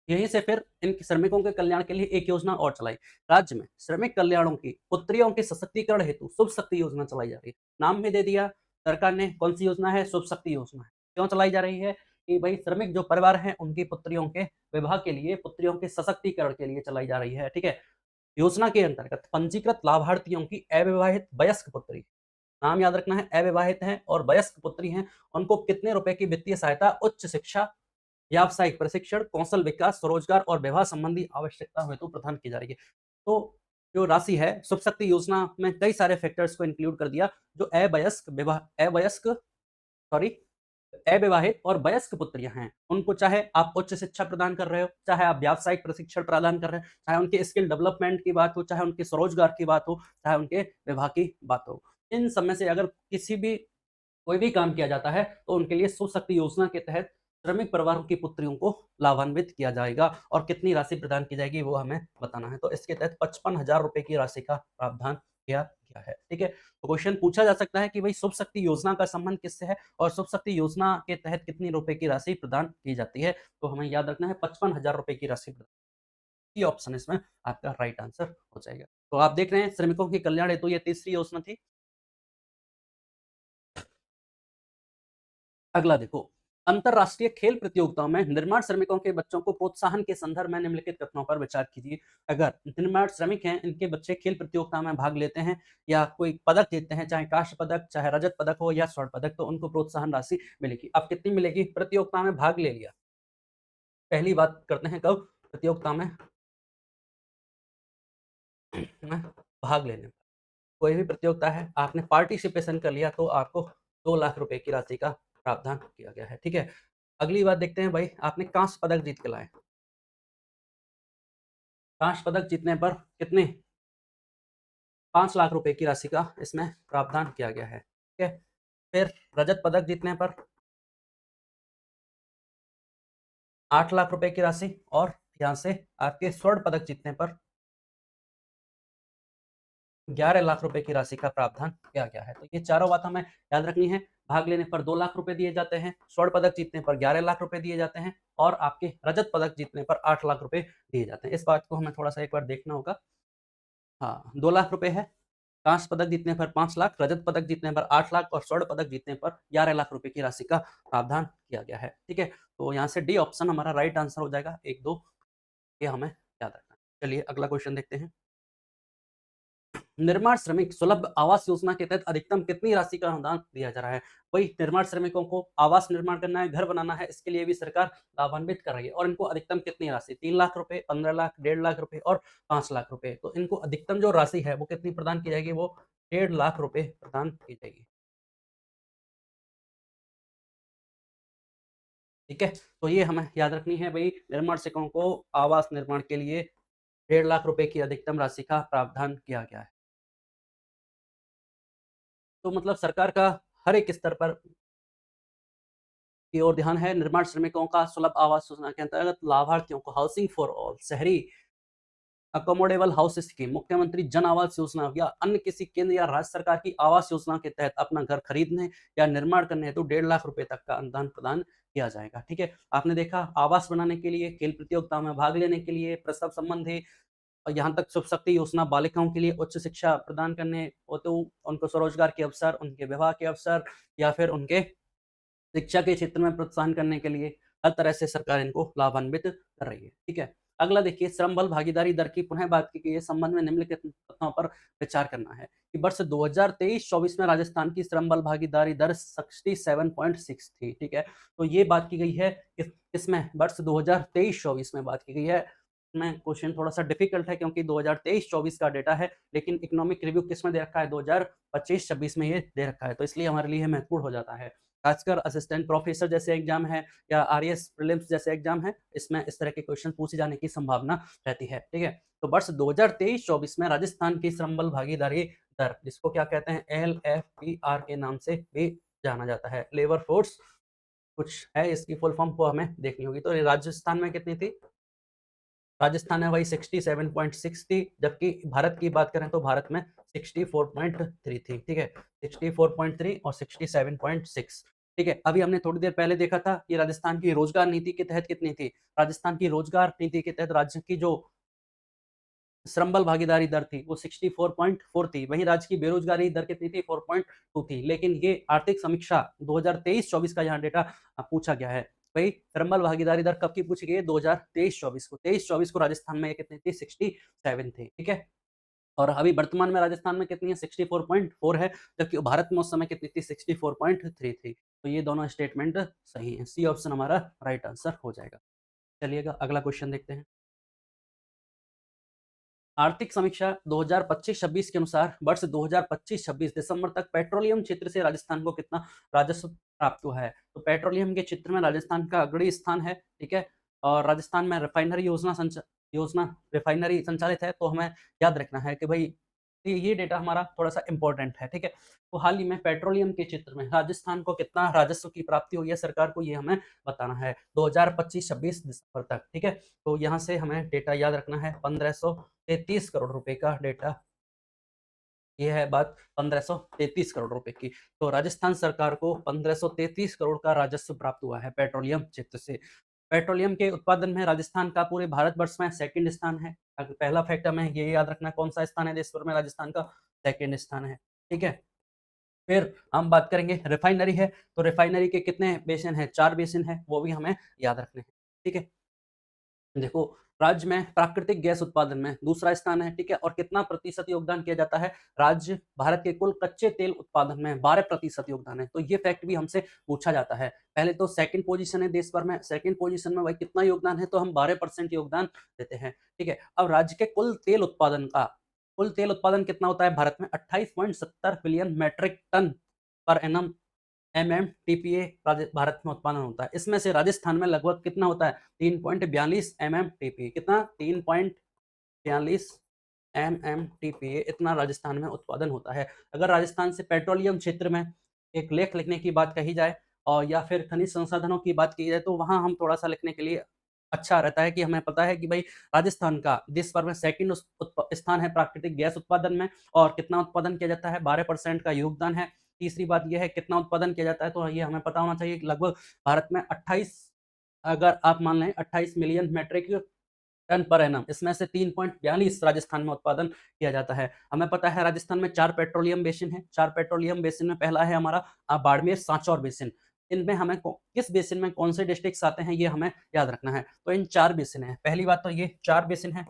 यहीं से फिर इन श्रमिकों के कल्याण के लिए एक योजना और चलाई। राज्य में श्रमिक कल्याणों की पुत्रियों के सशक्तिकरण हेतु शुभ शक्ति योजना चलाई जा रही है। नाम भी दे दिया सरकार ने, कौन सी योजना है? शुभ शक्ति योजना है। क्यों चलाई जा रही है? कि भाई श्रमिक जो परिवार हैं, उनकी पुत्रियों के विवाह के लिए, पुत्रियों के सशक्तिकरण के लिए चलाई जा रही है। ठीक है? योजना के अंतर्गत पंजीकृत लाभार्थियों की अविवाहित वयस्क पुत्री, नाम याद रखना है, अविवाहित हैं और वयस्क पुत्री हैं, उनको कितने रुपए की वित्तीय सहायता उच्च शिक्षा, व्यावसायिक प्रशिक्षण, कौशल विकास, स्वरोजगार और विवाह संबंधी आवश्यकता हेतु प्रदान की जा रही है। तो जो राशि है, शुभ शक्ति योजना में कई सारे फैक्टर्स को इंक्लूड कर दिया। जो अवयस्क सॉरी अविवाहित और वयस्क पुत्रियां हैं, उनको चाहे आप उच्च शिक्षा प्रदान कर रहे हो, चाहे आप व्यावसायिक प्रशिक्षण प्रदान कर रहे हो, चाहे उनके स्किल डेवलपमेंट की बात हो, चाहे उनके स्वरोजगार की बात हो, चाहे उनके विवाह की बात हो, इन सब में से अगर किसी भी कोई भी काम किया जाता है, तो उनके लिए शुभ शक्ति योजना के तहत श्रमिक परिवारों की पुत्रियों को लाभान्वित किया जाएगा और कितनी राशि प्रदान की जाएगी वो हमें बताना है। तो इसके तहत 55,000 रुपए की राशि का प्रावधान किया गया है। ठीक है? तो क्वेश्चन पूछा जा सकता है कि भाई शुभ शक्ति योजना का संबंध किससे है और शुभ शक्ति योजना के तहत कितनी रुपए की राशि प्रदान की जाती है? तो हमें याद रखना है 55,000 रुपए की राशि प्रदान। ये ऑप्शन इसमें आपका राइट आंसर हो जाएगा। तो आप देख रहे हैं श्रमिकों के कल्याण हेतु ये तीसरी योजना थी। अगला देखो, अंतरराष्ट्रीय खेल प्रतियोगिताओं में निर्माण श्रमिकों के बच्चों को प्रोत्साहन के संदर्भ में निम्नलिखित कथनों पर विचार कीजिए। अगर निर्माण श्रमिक हैं, इनके बच्चे खेल प्रतियोगिता में भाग लेते हैं या कोई पदक जीतते हैं, चाहे कांस्य पदक, चाहे रजत पदक हो या स्वर्ण पदक, तो उनको प्रोत्साहन राशि मिलेगी। अब कितनी मिलेगी? प्रतियोगिता में भाग ले लिया। पहली बात करते हैं कब? प्रतियोगिता में भाग लेने पर। कोई भी प्रतियोगिता है, आपने पार्टिसिपेशन कर लिया तो आपको 2 लाख रुपए की राशि का प्रावधान किया गया है। ठीक है? अगली बात देखते हैं भाई, आपने कांस्य पदक जीत के लाए। कांस्य पदक जीतने पर कितने 5 लाख रुपए की राशि का इसमें प्रावधान किया गया है। ठीक है? फिर रजत पदक जीतने पर 8 लाख रुपए की राशि और यहाँ से आपके स्वर्ण पदक जीतने पर 11 लाख रुपए की राशि का प्रावधान किया गया है। तो ये चारों बात हमें याद रखनी है। भाग लेने पर 2 लाख रुपए दिए जाते हैं, स्वर्ण पदक जीतने पर 11 लाख रुपए दिए जाते हैं और आपके रजत पदक जीतने पर 8 लाख रुपए दिए जाते हैं। इस बात को हमें थोड़ा-सा एक बार देखना होगा। हाँ, 2 लाख रुपए है, कांस्य पदक जीतने पर 5 लाख, रजत पदक जीतने पर 8 लाख और स्वर्ण पदक जीतने पर 11 लाख रुपए की राशि का प्रावधान किया गया है। ठीक है? तो यहाँ से डी ऑप्शन हमारा राइट आंसर हो जाएगा। 1, 2 ये हमें याद रखना है। चलिए अगला क्वेश्चन देखते हैं। निर्माण श्रमिक सुलभ आवास योजना के तहत अधिकतम कितनी राशि का अनुदान दिया जा रहा है? वही निर्माण श्रमिकों को आवास निर्माण करना है, घर बनाना है, इसके लिए भी सरकार लाभान्वित कर रही है और इनको अधिकतम कितनी राशि? 3 लाख रुपए, 15 लाख, 1.5 लाख रुपए और 5 लाख रुपए। तो इनको अधिकतम जो राशि है वो कितनी प्रदान की जाएगी? वो 1.5 लाख रुपए प्रदान की जाएगी। ठीक है, तो ये हमें याद रखनी है भाई, निर्माण सेवकों को आवास निर्माण के लिए 1.5 लाख रुपए की अधिकतम राशि का प्रावधान किया गया है। तो मतलब सरकार का हर एक स्तर पर की ओर ध्यान है। निर्माण श्रमिकों का सुलभ आवास योजना के अंतर्गत लाभार्थियों को हाउसिंग फॉर ऑल, शहरी अकोमोडेबल हाउस स्कीम, मुख्यमंत्री जन आवास योजना या अन्य किसी केंद्र या राज्य सरकार की आवास योजना के तहत अपना घर खरीदने या निर्माण करने हेतु 1.5 लाख रुपए तक का अनुदान प्रदान किया जाएगा। ठीक है, आपने देखा आवास बनाने के लिए, खेल प्रतियोगिता में भाग लेने के लिए, प्रसव संबंधी और यहाँ तक शुभ शक्ति योजना बालिकाओं के लिए उच्च शिक्षा प्रदान करने हेतु उनको स्वरोजगार के अवसर, उनके विवाह के अवसर या फिर उनके शिक्षा के क्षेत्र में प्रोत्साहन करने के लिए हर तरह से सरकार इनको लाभान्वित कर रही है। ठीक है, अगला देखिए, श्रम बल भागीदारी दर की पुनः बात की गई है। इस संबंध में निम्नलिखित तथ्यों पर विचार करना है कि वर्ष 2023-24 में राजस्थान की श्रम बल भागीदारी दर 67.6 थी। ठीक है, तो ये बात की गई है इसमें वर्ष 2023-24 में बात की गई है। में क्वेश्चन थोड़ा सा डिफिकल्ट है क्योंकि 2023-24 का डेटा है, लेकिन इकोनॉमिक रिव्यू किस में दे रखा है, 2025-26 में ये दे रखा है, तो इसलिए हमारे लिए महत्वपूर्ण हो जाता है। खासकर असिस्टेंट प्रोफेसर जैसे एग्जाम है या आरएएस प्रीलिम्स जैसे एग्जाम है, इसमें इस तरह के क्वेश्चन पूछे जाने की संभावना रहती है। ठीक है, तो वर्ष 2023-24 में राजस्थान की श्रम बल भागीदारी दर, जिसको क्या कहते हैं, LFPR के नाम से भी जाना जाता है, लेबर फोर्स कुछ है, इसकी फुल फॉर्म को हमें देखनी होगी। तो राजस्थान में कितनी थी, राजस्थान में वही 67.6 थी, जबकि भारत की बात करें तो भारत में 64.3 थी। ठीक है, 64.3 और 67.6। ठीक है, अभी हमने थोड़ी देर पहले देखा था कि राजस्थान की रोजगार नीति के तहत कितनी थी। राजस्थान की रोजगार नीति के तहत राज्य की जो श्रम बल भागीदारी दर थी वो 64.4 थी, वहीं राज्य की बेरोजगारी दर कितनी थी, 4.2 थी। लेकिन ये आर्थिक समीक्षा 2023-24 का यहाँ डेटा पूछा गया है। भाई श्रम बल भागीदारी दर कब की पूछी गई है, 2023-24 को। 23-24 को राजस्थान में ये कितनी थी, 67 थी। ठीक है, और अभी वर्तमान में राजस्थान में कितनी है, 64.4 है, जबकि भारत में उस समय कितनी थी, 64.3 थी। तो ये दोनों स्टेटमेंट सही है, सी ऑप्शन हमारा राइट आंसर हो जाएगा। चलिएगा अगला क्वेश्चन देखते हैं। आर्थिक समीक्षा 2025-26 के अनुसार वर्ष 2025-26 दिसंबर तक पेट्रोलियम क्षेत्र से राजस्थान को कितना राजस्व प्राप्त हुआ है। तो पेट्रोलियम के क्षेत्र में राजस्थान का अग्रणी स्थान है। ठीक है, और राजस्थान में रिफाइनरी योजना रिफाइनरी संचालित है, तो हमें याद रखना है कि भाई ये डेटा हमारा थोड़ा सा इंपॉर्टेंट है। ठीक है, तो हाल ही में पेट्रोलियम के क्षेत्र में राजस्थान को कितना राजस्व की प्राप्ति हुई है, सरकार को ये हमें बताना है 2025-26 दिसंबर तक। ठीक है, तो यहाँ से हमें डेटा याद रखना है, 1533 करोड़ रुपए का डेटा, ये है बात 1533 करोड़ रुपए की। तो राजस्थान सरकार को 1533 करोड़ का राजस्व प्राप्त हुआ है पेट्रोलियम क्षेत्र से। पेट्रोलियम के उत्पादन में राजस्थान का पूरे भारतवर्ष में सेकंड स्थान है। अगर पहला फैक्ट हमें ये याद रखना है, कौन सा स्थान है देश भर में, राजस्थान का सेकंड स्थान है। ठीक है, फिर हम बात करेंगे रिफाइनरी है, तो रिफाइनरी के कितने बेसिन है, 4 बेसिन है, वो भी हमें याद रखने हैं। ठीक है, देखो राज्य में प्राकृतिक गैस उत्पादन में दूसरा स्थान है। ठीक है, और कितना प्रतिशत योगदान किया जाता है, राज्य भारत के कुल कच्चे तेल उत्पादन में 12% योगदान है। तो ये फैक्ट भी हमसे पूछा जाता है। पहले तो सेकंड पोजीशन है देश भर में, सेकंड पोजीशन में भाई कितना योगदान है, तो हम 12% योगदान देते हैं। ठीक है, अब राज्य के कुल तेल उत्पादन कितना होता है भारत में, 28.70 billion metric tonne per annum MMTPA भारत में उत्पादन होता है। इसमें से राजस्थान में लगभग कितना होता है, 3.42 MMTPA, कितना, 3.42 MMTPA, इतना राजस्थान में उत्पादन होता है। अगर राजस्थान से पेट्रोलियम क्षेत्र में एक लेख लिखने की बात कही जाए और या फिर खनिज संसाधनों की बात की जाए, तो वहाँ हम थोड़ा सा लिखने के लिए अच्छा रहता है कि हमें पता है कि भाई राजस्थान का देश भर में सेकंड स्थान है प्राकृतिक गैस उत्पादन में, और कितना उत्पादन किया जाता है, 12% का योगदान है। तीसरी बात यह है कितना उत्पादन किया जाता है, तो ये हमें पता होना चाहिए कि लगभग भारत में 28, अगर आप मान लें 28 million metric tonne per annum, इसमें से 3.42 राजस्थान में उत्पादन किया जाता है। हमें पता है राजस्थान में 4 पेट्रोलियम बेसिन है। 4 पेट्रोलियम बेसिन में पहला है हमारा बाड़मेर सांचौर बेसिन। इनमें हमें किस बेसिन में कौन से डिस्ट्रिक्ट आते हैं, ये हमें याद रखना है। तो इन 4 बेसिन है, पहली बात तो ये 4 बेसिन है,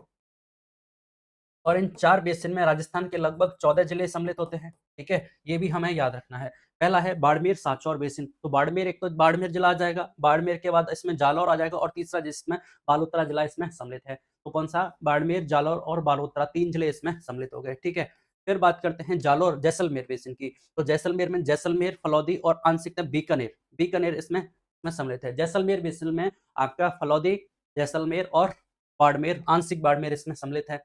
और इन 4 बेसिन में राजस्थान के लगभग 14 जिले सम्मिलित होते हैं। ठीक है, ये भी हमें याद रखना है। पहला है बाड़मेर सांचौर बेसिन, तो बाड़मेर, एक तो बाड़मेर जिला आ जाएगा, बाड़मेर के बाद इसमें जालौर आ जाएगा, और तीसरा जिसमें बालोतरा जिला इसमें सम्मिलित है। तो कौन सा, बाड़मेर, जालौर और बालोतरा, 3 जिले इसमें सम्मिलित हो गए। ठीक है, फिर बात करते हैं जालोर जैसलमेर बेसिन की। तो जैसलमेर में जैसलमेर, फलौदी और आंशिकतः बीकानेर, बीकानेर इसमें में सम्मिलित है। जैसलमेर बेसिन में आपका फलौदी, जैसलमेर और बाड़मेर, आंशिक बाड़मेर इसमें सम्मिलित है।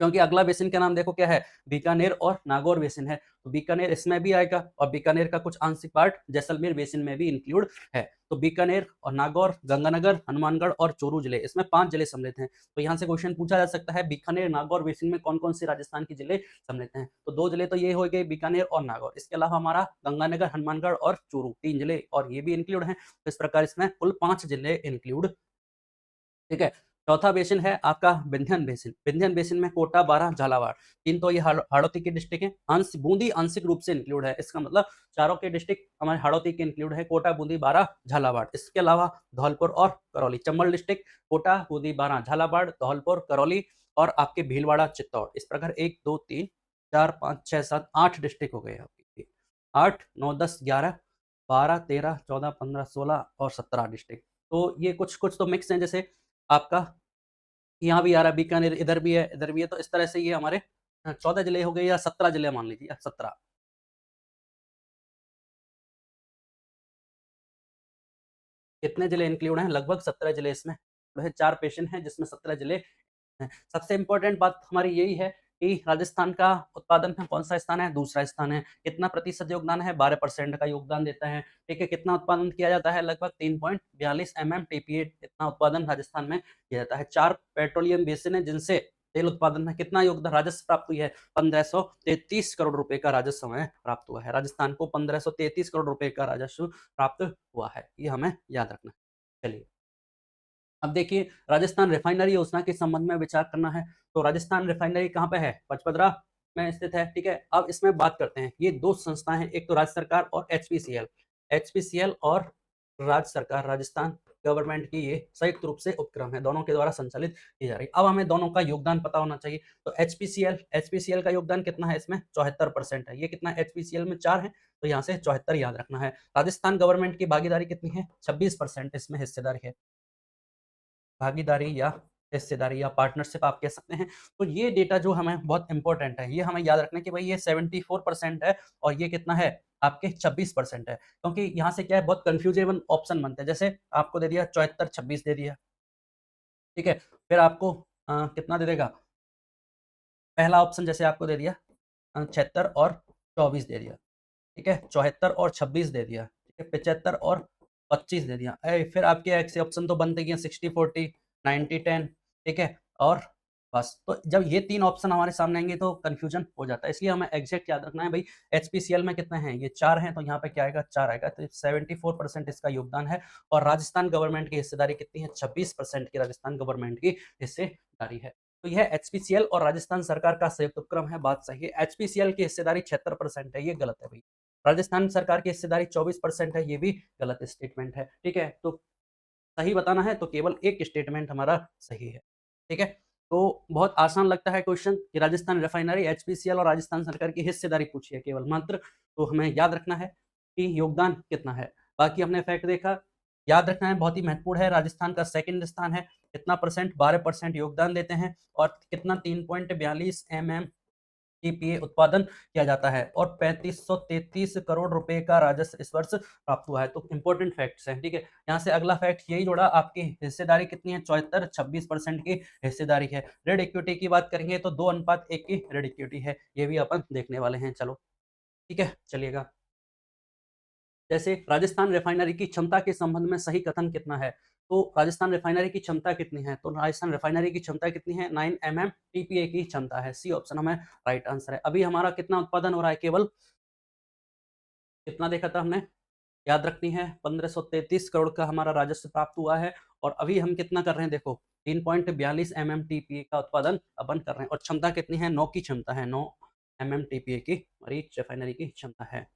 क्योंकि अगला बेसिन का नाम देखो क्या है, बीकानेर और नागौर बेसिन है। तो बीकानेर इसमें भी आएगा और बीकानेर का कुछ आंशिक पार्ट जैसलमेर बेसिन में भी इंक्लूड है। तो बीकानेर और नागौर, गंगानगर, हनुमानगढ़ और चोरू जिले, इसमें 5 जिले सम्मिलित हैं। तो यहाँ से क्वेश्चन पूछा जा सकता है बीकानेर, नागौर बेसिन में कौन-कौन से राजस्थान के जिले सम्मिलित हैं। तो 2 जिले तो ये हो गए बीकानेर और नागौर। इसके अलावा हमारा गंगानगर, हनुमानगढ़ और चोरू 3 जिले और ये भी इंक्लूड हैं। तो इस प्रकार इसमें कुल 5 जिले इंक्लूड, ठीक है। चौथा बेसिन है आपका विंध्यन बेसिन। विंध्यन बेसिन में कोटा, बारां, झालावाड़, 3 तो ये हाड़ौती की डिस्ट्रिक्ट है। बूंदी आंशिक रूप से इंक्लूड है। इसका मतलब चारों के डिस्ट्रिक्ट हमारे हाड़ौती के इंक्लूड है, कोटा, बूंदी, बारां, झालावाड़। इसके अलावा धौलपुर और करौली। चंबल डिस्ट्रिक्ट कोटा, बूंदी, बारां, झालावाड़, धौलपुर, करौली और आपके भीलवाड़ा, चित्तौड़। इस प्रकार 1 2 3 4 5 6 7 8 डिस्ट्रिक्ट हो गए आपके। 8 9 10 11 12 13 14 15 16 और 17 डिस्ट्रिक्ट। तो ये कुछ कुछ तो मिक्स हैं, जैसे आपका यहाँ भी आ रहा है बीकानेर, इधर भी है, इधर भी है। तो इस तरह से ये हमारे 14 जिले हो गए या 17 जिले मान लीजिए, या 17। कितने जिले इंक्लूड हैं? लगभग 17 जिले इसमें जो है। 4 पेशन हैं जिसमें 17 जिले हैं। सबसे इम्पोर्टेंट बात हमारी यही है कि राजस्थान का उत्पादन में कौन-सा स्थान है? दूसरा स्थान है। कितना प्रतिशत योगदान है? 12% का योगदान देता है। ठीक है, कितना उत्पादन किया जाता है? लगभग 3.42 एमएमटीपीए इतना उत्पादन राजस्थान में किया जाता है। 4 पेट्रोलियम बेसिन है जिनसे तेल उत्पादन में कितना योगदान राजस्व प्राप्त हुई है? 1533 करोड़ रुपए का राजस्व हमें प्राप्त हुआ है। राजस्थान को 1533 करोड़ रुपए का राजस्व प्राप्त हुआ है। ये हमें याद रखना है। चलिए, अब देखिए राजस्थान रिफाइनरी योजना के संबंध में विचार करना है। तो राजस्थान रिफाइनरी कहाँ पे है? पचपदरा में स्थित है, ठीक है। अब इसमें बात करते हैं, ये 2 संस्थाएँ हैं, एक तो राज्य सरकार और एचपीसीएल। एचपीसीएल और राज्य सरकार, राजस्थान गवर्नमेंट की ये संयुक्त रूप से उपक्रम है, दोनों के द्वारा संचालित की जा रही है। अब हमें दोनों का योगदान पता होना चाहिए। तो एचपीसीएल, एचपीसीएल का योगदान कितना है इसमें? 74% है। ये कितना है? एचपीसीएल में 4 है, तो यहाँ से 74 याद रखना है। राजस्थान गवर्नमेंट की भागीदारी कितनी है? 26% इसमें हिस्सेदारी है। भागीदारी या हिस्सेदारी या पार्टनरशिप आप कह सकते हैं। तो ये डेटा जो हमें बहुत इंपॉर्टेंट है, ये हमें याद रखना है कि भाई ये 74% है और ये कितना है? आपके 26% है। क्योंकि यहाँ से क्या है, बहुत कन्फ्यूजेबल ऑप्शन बनते हैं। जैसे आपको दे दिया 74 26 दे दिया, ठीक है। फिर आपको कितना दे देगा? पहला ऑप्शन जैसे आपको दे दिया 76 और 24 दे दिया, ठीक है। 74 और 26 दे दिया, ठीक है। 75 और 25 दे दिया। फिर आपके ऐसे ऑप्शन तो बनते ही हैं 60-40, 90-10, ठीक है। और बस, तो जब ये 3 ऑप्शन हमारे सामने आएँगे तो कन्फ्यूजन हो जाता है। इसलिए हमें एग्ज़ैक्ट याद रखना है भाई, एचपीसीएल में कितने हैं? ये 4 हैं, तो यहाँ पे क्या आएगा? 4 आएगा। तो 74% इसका योगदान है और राजस्थान गवर्नमेंट की हिस्सेदारी कितनी है? 26% की राजस्थान गवर्नमेंट की हिस्सेदारी है। तो यह एचपीसीएल और राजस्थान सरकार का संयुक्त उपक्रम है, बात सही है। एचपीसीएल की हिस्सेदारी 76% है, ये गलत है भई। राजस्थान सरकार की हिस्सेदारी 24% है, ये भी गलत स्टेटमेंट है, ठीक है। तो सही बताना है तो केवल एक स्टेटमेंट हमारा सही है, ठीक है। तो बहुत आसान लगता है क्वेश्चन कि राजस्थान रिफाइनरी, एचपीसीएल और राजस्थान सरकार की हिस्सेदारी पूछी है केवल मात्र, तो हमें याद रखना है कि योगदान कितना है। बाकी हमने फैक्ट देखा, याद रखना है, बहुत ही महत्वपूर्ण है। राजस्थान का सेकंड स्थान है, कितना परसेंट? 12% योगदान देते हैं और कितना 3.42 एमएम टीपीए उत्पादन किया जाता है और 3533 करोड़ रुपए का राजस्व इस वर्ष प्राप्त हुआ है। तो इंपॉर्टेंट फैक्ट्स हैं, ठीक है। यहाँ से अगला फैक्ट यही जोड़ा, आपकी हिस्सेदारी कितनी है? 74 26% की हिस्सेदारी है। रेड इक्विटी की बात करेंगे तो 2:1 की रेड इक्विटी है, ये भी अपन देखने वाले हैं। चलो, ठीक है, चलिएगा। जैसे राजस्थान रिफाइनरी की क्षमता के संबंध में सही कथन कितना है? तो राजस्थान रिफाइनरी की क्षमता कितनी है? तो राजस्थान रिफाइनरी की क्षमता कितनी है? 9 एमएम टीपीए की क्षमता है। सी ऑप्शन हमें राइट आंसर है। अभी हमारा कितना उत्पादन हो रहा है? केवल कितना देखा था हमने? याद रखनी है, 1533 करोड़ का हमारा राजस्व प्राप्त हुआ है और अभी हम कितना कर रहे हैं देखो, 3.42 एमएमटीपीए का उत्पादन अपन कर रहे हैं और क्षमता कितनी है? 9 की क्षमता है, 9 एमएमटीपीए की हमारी रिफाइनरी की क्षमता है।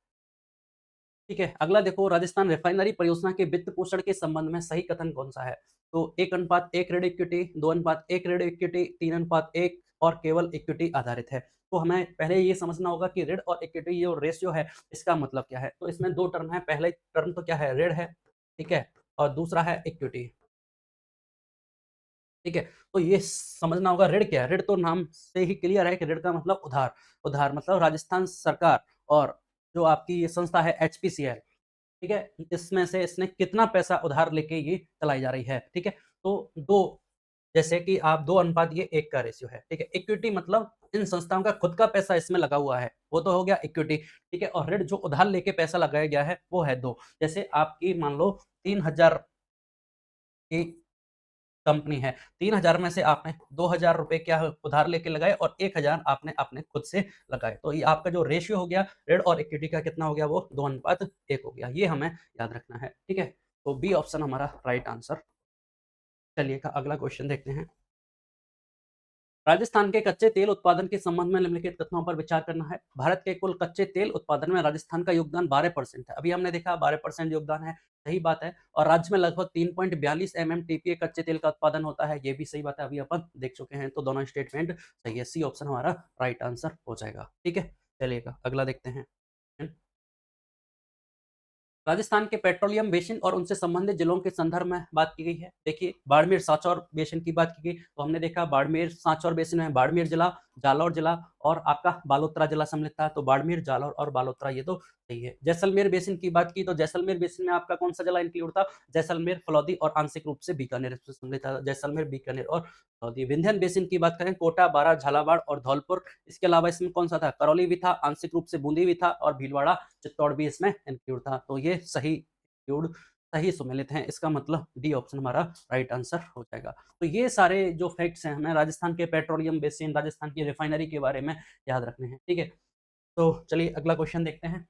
ठीक है, अगला देखो, राजस्थान रिफाइनरी परियोजना के वित्त पोषण के संबंध में सही कथन कौन-सा है? तो 1:1 ऋण इक्विटी, 2:1 ऋण इक्विटी, 3:1 और केवल इक्विटी आधारित है। तो हमें पहले ये समझना होगा कि ऋण और इक्विटी जो रेशियो है, इसका मतलब क्या है? तो इसमें 2 टर्म है, पहला टर्म तो क्या है? ऋण है, ठीक है? और दूसरा है इक्विटी। ठीक है? तो ये समझना होगा ऋण क्या है? ऋण तो नाम से ही क्लियर है कि ऋण का मतलब उधार। उधार मतलब राजस्थान सरकार और जो आपकी ये संस्था है एचपीसीएल, ठीक है? इसमें से इसने कितना पैसा उधार लेके ये चलाई जा रही है, ठीक है? तो 2 जैसे कि आप 2 अनुपात ये 1 का रेशियो है, ठीक है? इक्विटी मतलब इन संस्थाओं का खुद का पैसा इसमें लगा हुआ है, वो तो हो गया इक्विटी, ठीक है? और ऋण जो उधार लेके पैसा लगाया गया है, वो है 2। जैसे आपकी मान लो 3000 की कंपनी है, 3000 में से आपने ₹2000 क्या है उधार लेके लगाए और 1000 आपने अपने खुद से लगाए। तो ये आपका जो रेशियो हो गया ऋण और इक्विटी का कितना हो गया वो 2:1 हो गया। ये हमें याद रखना है, ठीक है? तो बी ऑप्शन हमारा राइट आंसर। चलिए का अगला क्वेश्चन देखते हैं। राजस्थान के कच्चे तेल उत्पादन के संबंध में निम्नलिखित कथनों पर विचार करना है। भारत के कुल कच्चे तेल उत्पादन में राजस्थान का योगदान 12% है। अभी हमने देखा 12% योगदान है, सही बात है। और राज्य में लगभग 3.42 एमएमटीपीए कच्चे तेल का उत्पादन होता है, ये भी सही बात है, अभी अपन देख चुके हैं। तो दोनों स्टेटमेंट सही है, सी ऑप्शन हमारा राइट आंसर हो जाएगा। ठीक है, चलिएगा अगला देखते हैं। राजस्थान के पेट्रोलियम बेसिन और उनसे संबंधित जिलों के संदर्भ में बात की गई है। देखिए बाड़मेर सांचौर बेसिन की बात की गई, तो हमने देखा बाड़मेर सांचौर बेसिन में बाड़मेर जिला, जालौर जिला और आपका बालोतरा जिला सम्मिलित था। तो बाड़मेर, जालौर और बालोतरा ये तो सही है। जैसलमेर बेसिन की बात की तो जैसलमेर बेसिन में आपका कौन सा जिला इंक्लूड था? जैसलमेर, फलौदी और आंशिक रूप से बीकानेर इसमें सम्मिलित था। जैसलमेर, बीकानेर और फलौदी। विंध्यन बेसिन की बात करें कोटा, बारा, झालावाड़ और धौलपुर। इसके अलावा इसमें कौन सा था? करौली भी था, आंशिक रूप से बूंदी भी था और भीलवाड़ा, चित्तौड़ भी इसमें इंक्लूड था। तो ये सही इंक्लूड सही सुमेलित हैं। इसका मतलब डी ऑप्शन हमारा राइट आंसर हो जाएगा। तो ये सारे जो फैक्ट्स हैं हमें राजस्थान के पेट्रोलियम बेसिन, राजस्थान की रिफाइनरी के बारे में याद रखने हैं। ठीक है, तो चलिए अगला क्वेश्चन देखते हैं।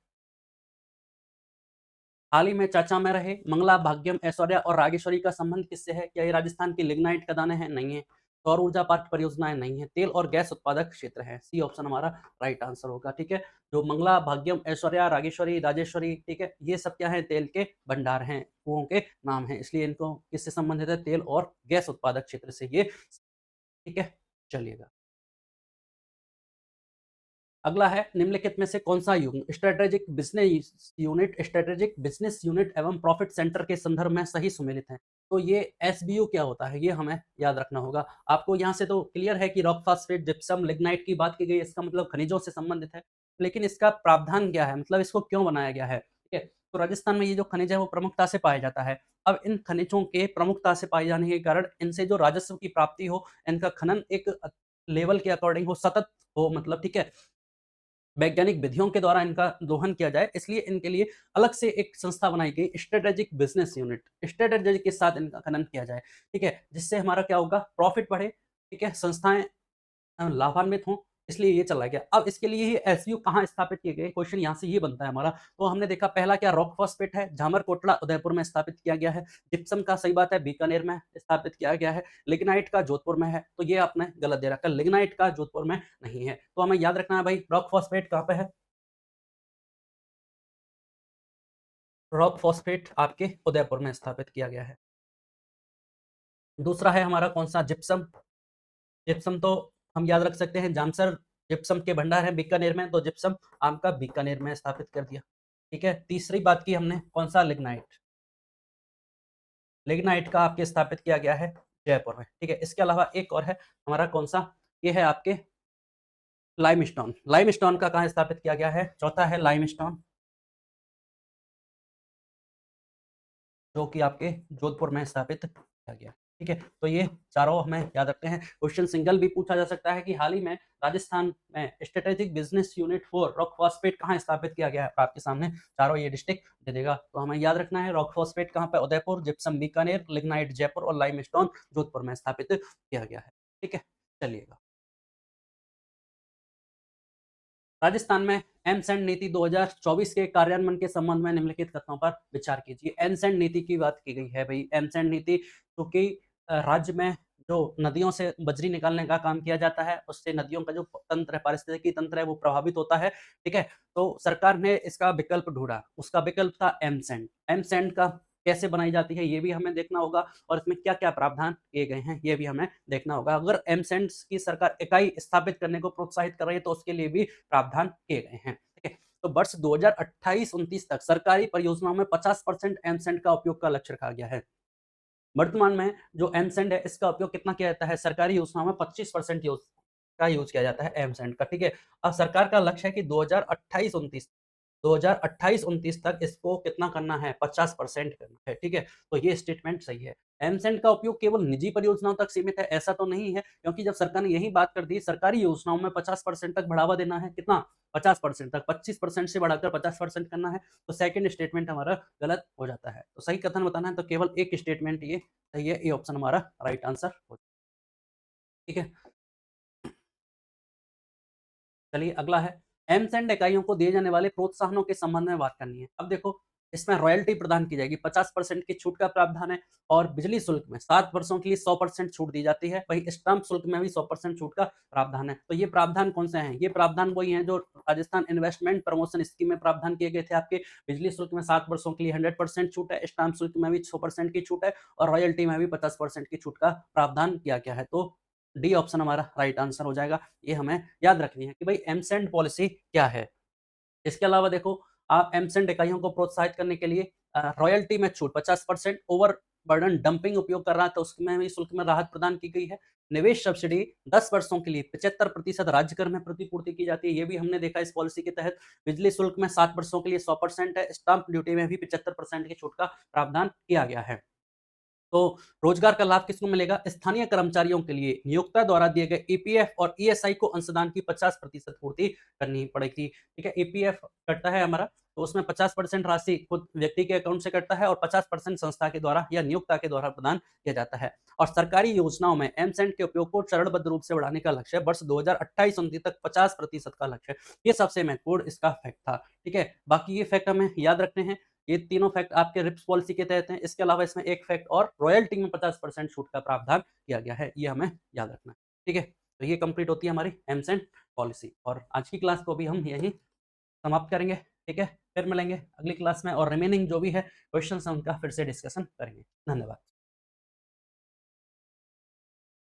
हाल ही में चर्चा में रहे मंगला, भाग्यम, ऐश्वर्या और रागेश्वरी का संबंध किससे है? क्या ये राजस्थान की लिग्नाइट खदानें हैं? नहीं है। सौर ऊर्जा पार्क परियोजनाएं? नहीं है। तेल और गैस उत्पादक क्षेत्र है। सी ऑप्शन हमारा राइट आंसर होगा। ठीक है, जो मंगला, भाग्यम, ऐश्वर्या, रागेश्वरी, राजेश्वरी, ठीक है, ये सब क्या है? तेल के भंडार हैं, कुओं के नाम हैं, इसलिए इनको किससे संबंधित है? तेल और गैस उत्पादक क्षेत्र से ये। ठीक है, चलिएगा अगला है निम्नलिखित में से कौन सा युग्म स्ट्रेटेजिक बिजनेस यूनिट एवं प्रॉफिट सेंटर के संदर्भ में सही सुमेलित है? तो ये एसबीयू क्या होता है ये हमें याद रखना होगा। आपको यहाँ से तो क्लियर है कि रॉक फास्फेट, जिप्सम, लिग्नाइट की बात की गई, इसका मतलब खनिजों से संबंधित है। लेकिन इसका प्रावधान क्या है, मतलब इसको क्यों बनाया गया है? ठीक है, तो राजस्थान में ये जो खनिज है वो प्रमुखता से पाया जाता है। अब इन खनिजों के प्रमुखता से पाए जाने के कारण इनसे जो राजस्व की प्राप्ति हो, इनका खनन एक लेवल के अकॉर्डिंग हो, सतत हो, मतलब ठीक है, वैज्ञानिक विधियों के द्वारा इनका दोहन किया जाए, इसलिए इनके लिए अलग से एक संस्था बनाई गई, स्ट्रेटेजिक बिजनेस यूनिट। स्ट्रेटेजी के साथ इनका खनन किया जाए, ठीक है, जिससे हमारा क्या होगा? प्रॉफिट बढ़े, ठीक है, संस्थाएं लाभान्वित हों, इसलिए ये चलाया गया। अब इसके लिए ये एसयू कहाँ स्थापित किए गए? क्वेश्चन यहाँ से ये बनता है हमारा। तो हमने देखा पहला क्या, रॉक फॉस्फेट है, झामरकोटला उदयपुर में स्थापित किया गया है। जिप्सम का सही बात है बीकानेर में स्थापित किया गया है। लिग्नाइट का जोधपुर में है, तो ये आपने गलत दे रखा, लिग्नाइट का जोधपुर में नहीं है। तो हमें याद रखना है भाई रॉक फॉस्फेट कहाँ पे है? रॉक फॉस्फेट आपके उदयपुर में स्थापित किया गया है। दूसरा है हमारा कौन सा? जिप्सम। जिप्सम तो हम याद रख सकते हैं जामसर जिप्सम के भंडार है बीकानेर में, तो जिप्सम आपका बीकानेर में स्थापित कर दिया। ठीक है, तीसरी बात की हमने कौन सा? लिग्नाइट। लिग्नाइट का आपके स्थापित किया गया है जयपुर में। ठीक है, इसके अलावा एक और है हमारा कौन सा? ये है आपके लाइमस्टोन। लाइमस्टोन का कहाँ स्थापित किया गया है? चौथा है लाइमस्टोन, जो कि आपके जोधपुर में स्थापित किया गया। ठीक है, तो ये चारों हमें याद रखते हैं। क्वेश्चन सिंगल भी पूछा जा सकता है कि हाल ही में राजस्थान में strategic business unit 4 rock phosphate कहाँ स्थापित किया गया है? आपके सामने चारों ये डिस्ट्रिक्ट दे देगा, तो हमें याद रखना है रॉक फॉस्फेट कहाँ पे? उदयपुर, जिप्सम बीकानेर, लिग्नाइट जयपुर और लाइमस्टोन जोधपुर में स्थापित किया गया है। ठीक है, चलिएगा राजस्थान में एमसैंड नीति 2024 के कार्यान्वयन के संबंध में निम्नलिखित कथनों पर विचार कीजिए। एमसैंड नीति की बात की गई है भाई। एमसैंड नीति क्योंकि राज्य में जो नदियों से बजरी निकालने का काम किया जाता है, उससे नदियों का जो तंत्र है, पारिस्थितिकी तंत्र है, वो प्रभावित होता है। ठीक है, तो सरकार ने इसका विकल्प ढूंढा, उसका विकल्प था एमसैंड। एमसैंड का कैसे बनाई जाती है ये भी हमें देखना होगा, और इसमें क्या क्या प्रावधान किए गए हैं ये भी हमें देखना होगा। अगर एमसैंड की सरकार इकाई स्थापित करने को प्रोत्साहित कर रही है तो उसके लिए भी प्रावधान किए गए हैं। ठीक है, तो वर्ष 2028-29 तक सरकारी परियोजनाओं में 50% एमसेंट का उपयोग का लक्ष्य रखा गया है। वर्तमान में जो एमसेंड है इसका उपयोग कितना किया जाता है? सरकारी योजनाओं में 25% का यूज़ किया जाता है एमसेंड का, ठीक है? अब सरकार का लक्ष्य है कि 2028-29 तक इसको कितना करना है? 50% करना है, ठीक है? तो ये स्टेटमेंट सही है। एमसेंड का उपयोग केवल निजी परियोजनाओं तक सीमित है, ऐसा तो नहीं है, क्योंकि जब सरकार ने यही बात कर दी, सरकारी योजनाओं में 50% तक बढ़ावा देना है, कितना? 50% तक, 25% से बढ़ाकर 50% करना है, तो सेकंड स्टेटमेंट हमारा गलत हो जाता है। तो सही कथन बताना है तो केवल एक स्टेटमेंट ये सही है, ए ऑप्शन हमारा राइट आंसर हो ठीक है? चलिए अगला है, एम्स एंड इकाइयों को दिए जाने वाले प्रोत्साहनों के संबंध में बात करनी है। अब देखो, इसमें रॉयल्टी प्रदान की जाएगी, 50% की छूट का प्रावधान है और बिजली शुल्क में 7 वर्षों के लिए 100% छूट दी जाती है। वहीं स्टाम्प शुल्क में भी 100% छूट का प्रावधान है। तो ये प्रावधान कौन से हैं? ये प्रावधान वही हैं जो राजस्थान इन्वेस्टमेंट प्रमोशन स्कीम में प्रावधान किए गए थे आपके। बिजली शुल्क में 7 वर्षों के लिए 100% छूट है, स्टाम्प शुल्क में भी 100% की छूट है और रॉयल्टी में भी 50% की छूट का प्रावधान किया गया है। तो डी ऑप्शन हमारा राइट आंसर हो जाएगा। ये हमें याद रखनी है कि भाई एमसेंड पॉलिसी क्या है। इसके अलावा देखो, आप एमसेंड इकाइयों को प्रोत्साहित करने के लिए रॉयल्टी में छूट 50%, ओवरबर्डन डंपिंग उपयोग कर रहा है तो उसमें भी शुल्क में राहत प्रदान की गई है। निवेश सब्सिडी 10 वर्षों के लिए 75% राज्य कर में प्रतिपूर्ति की जाती है, ये भी हमने देखा इस पॉलिसी के तहत। बिजली शुल्क में 7 वर्षों के लिए 100% है, स्टाम्प ड्यूटी में भी 75% की छूट का प्रावधान किया गया है। तो रोजगार का लाभ किसको मिलेगा? स्थानीय कर्मचारियों के लिए नियोक्ता द्वारा दिए गए ईपीएफ और ईएसआई को अंशदान की 50% पूर्ति करनी पड़ेगी। ठीक है, ईपीएफ कटता है हमारा, तो उसमें 50% राशि खुद व्यक्ति के अकाउंट से कटता है और 50% संस्था के द्वारा या नियोक्ता के द्वारा प्रदान किया जाता है। और सरकारी योजनाओं में एमसेंट के उपयोग को चरणबद्ध रूप से बढ़ाने का लक्ष्य है। वर्ष 2028-29 तक 50% का लक्ष्य है। ये सबसे महत्वपूर्ण इसका फैक्ट था। ठीक है, बाकी ये फैक्ट हमें याद रखने हैं। ये तीनों फैक्ट आपके रिप्स पॉलिसी के तहत हैं। इसके अलावा इसमें एक फैक्ट और रॉयल्टी में 50% छूट का प्रावधान किया गया है। ये हमें याद रखना है। ठीक है? तो ये कंप्लीट होती है हमारी एम्स एंड पॉलिसी और आज की क्लास को भी हम यहीं समाप्त करेंगे। ठीक है? फिर मिलेंगे अगली क्लास में और रिमेनिंग जो भी है क्वेश्चंस हैं उनका फिर से डिस्कशन करेंगे। धन्यवाद।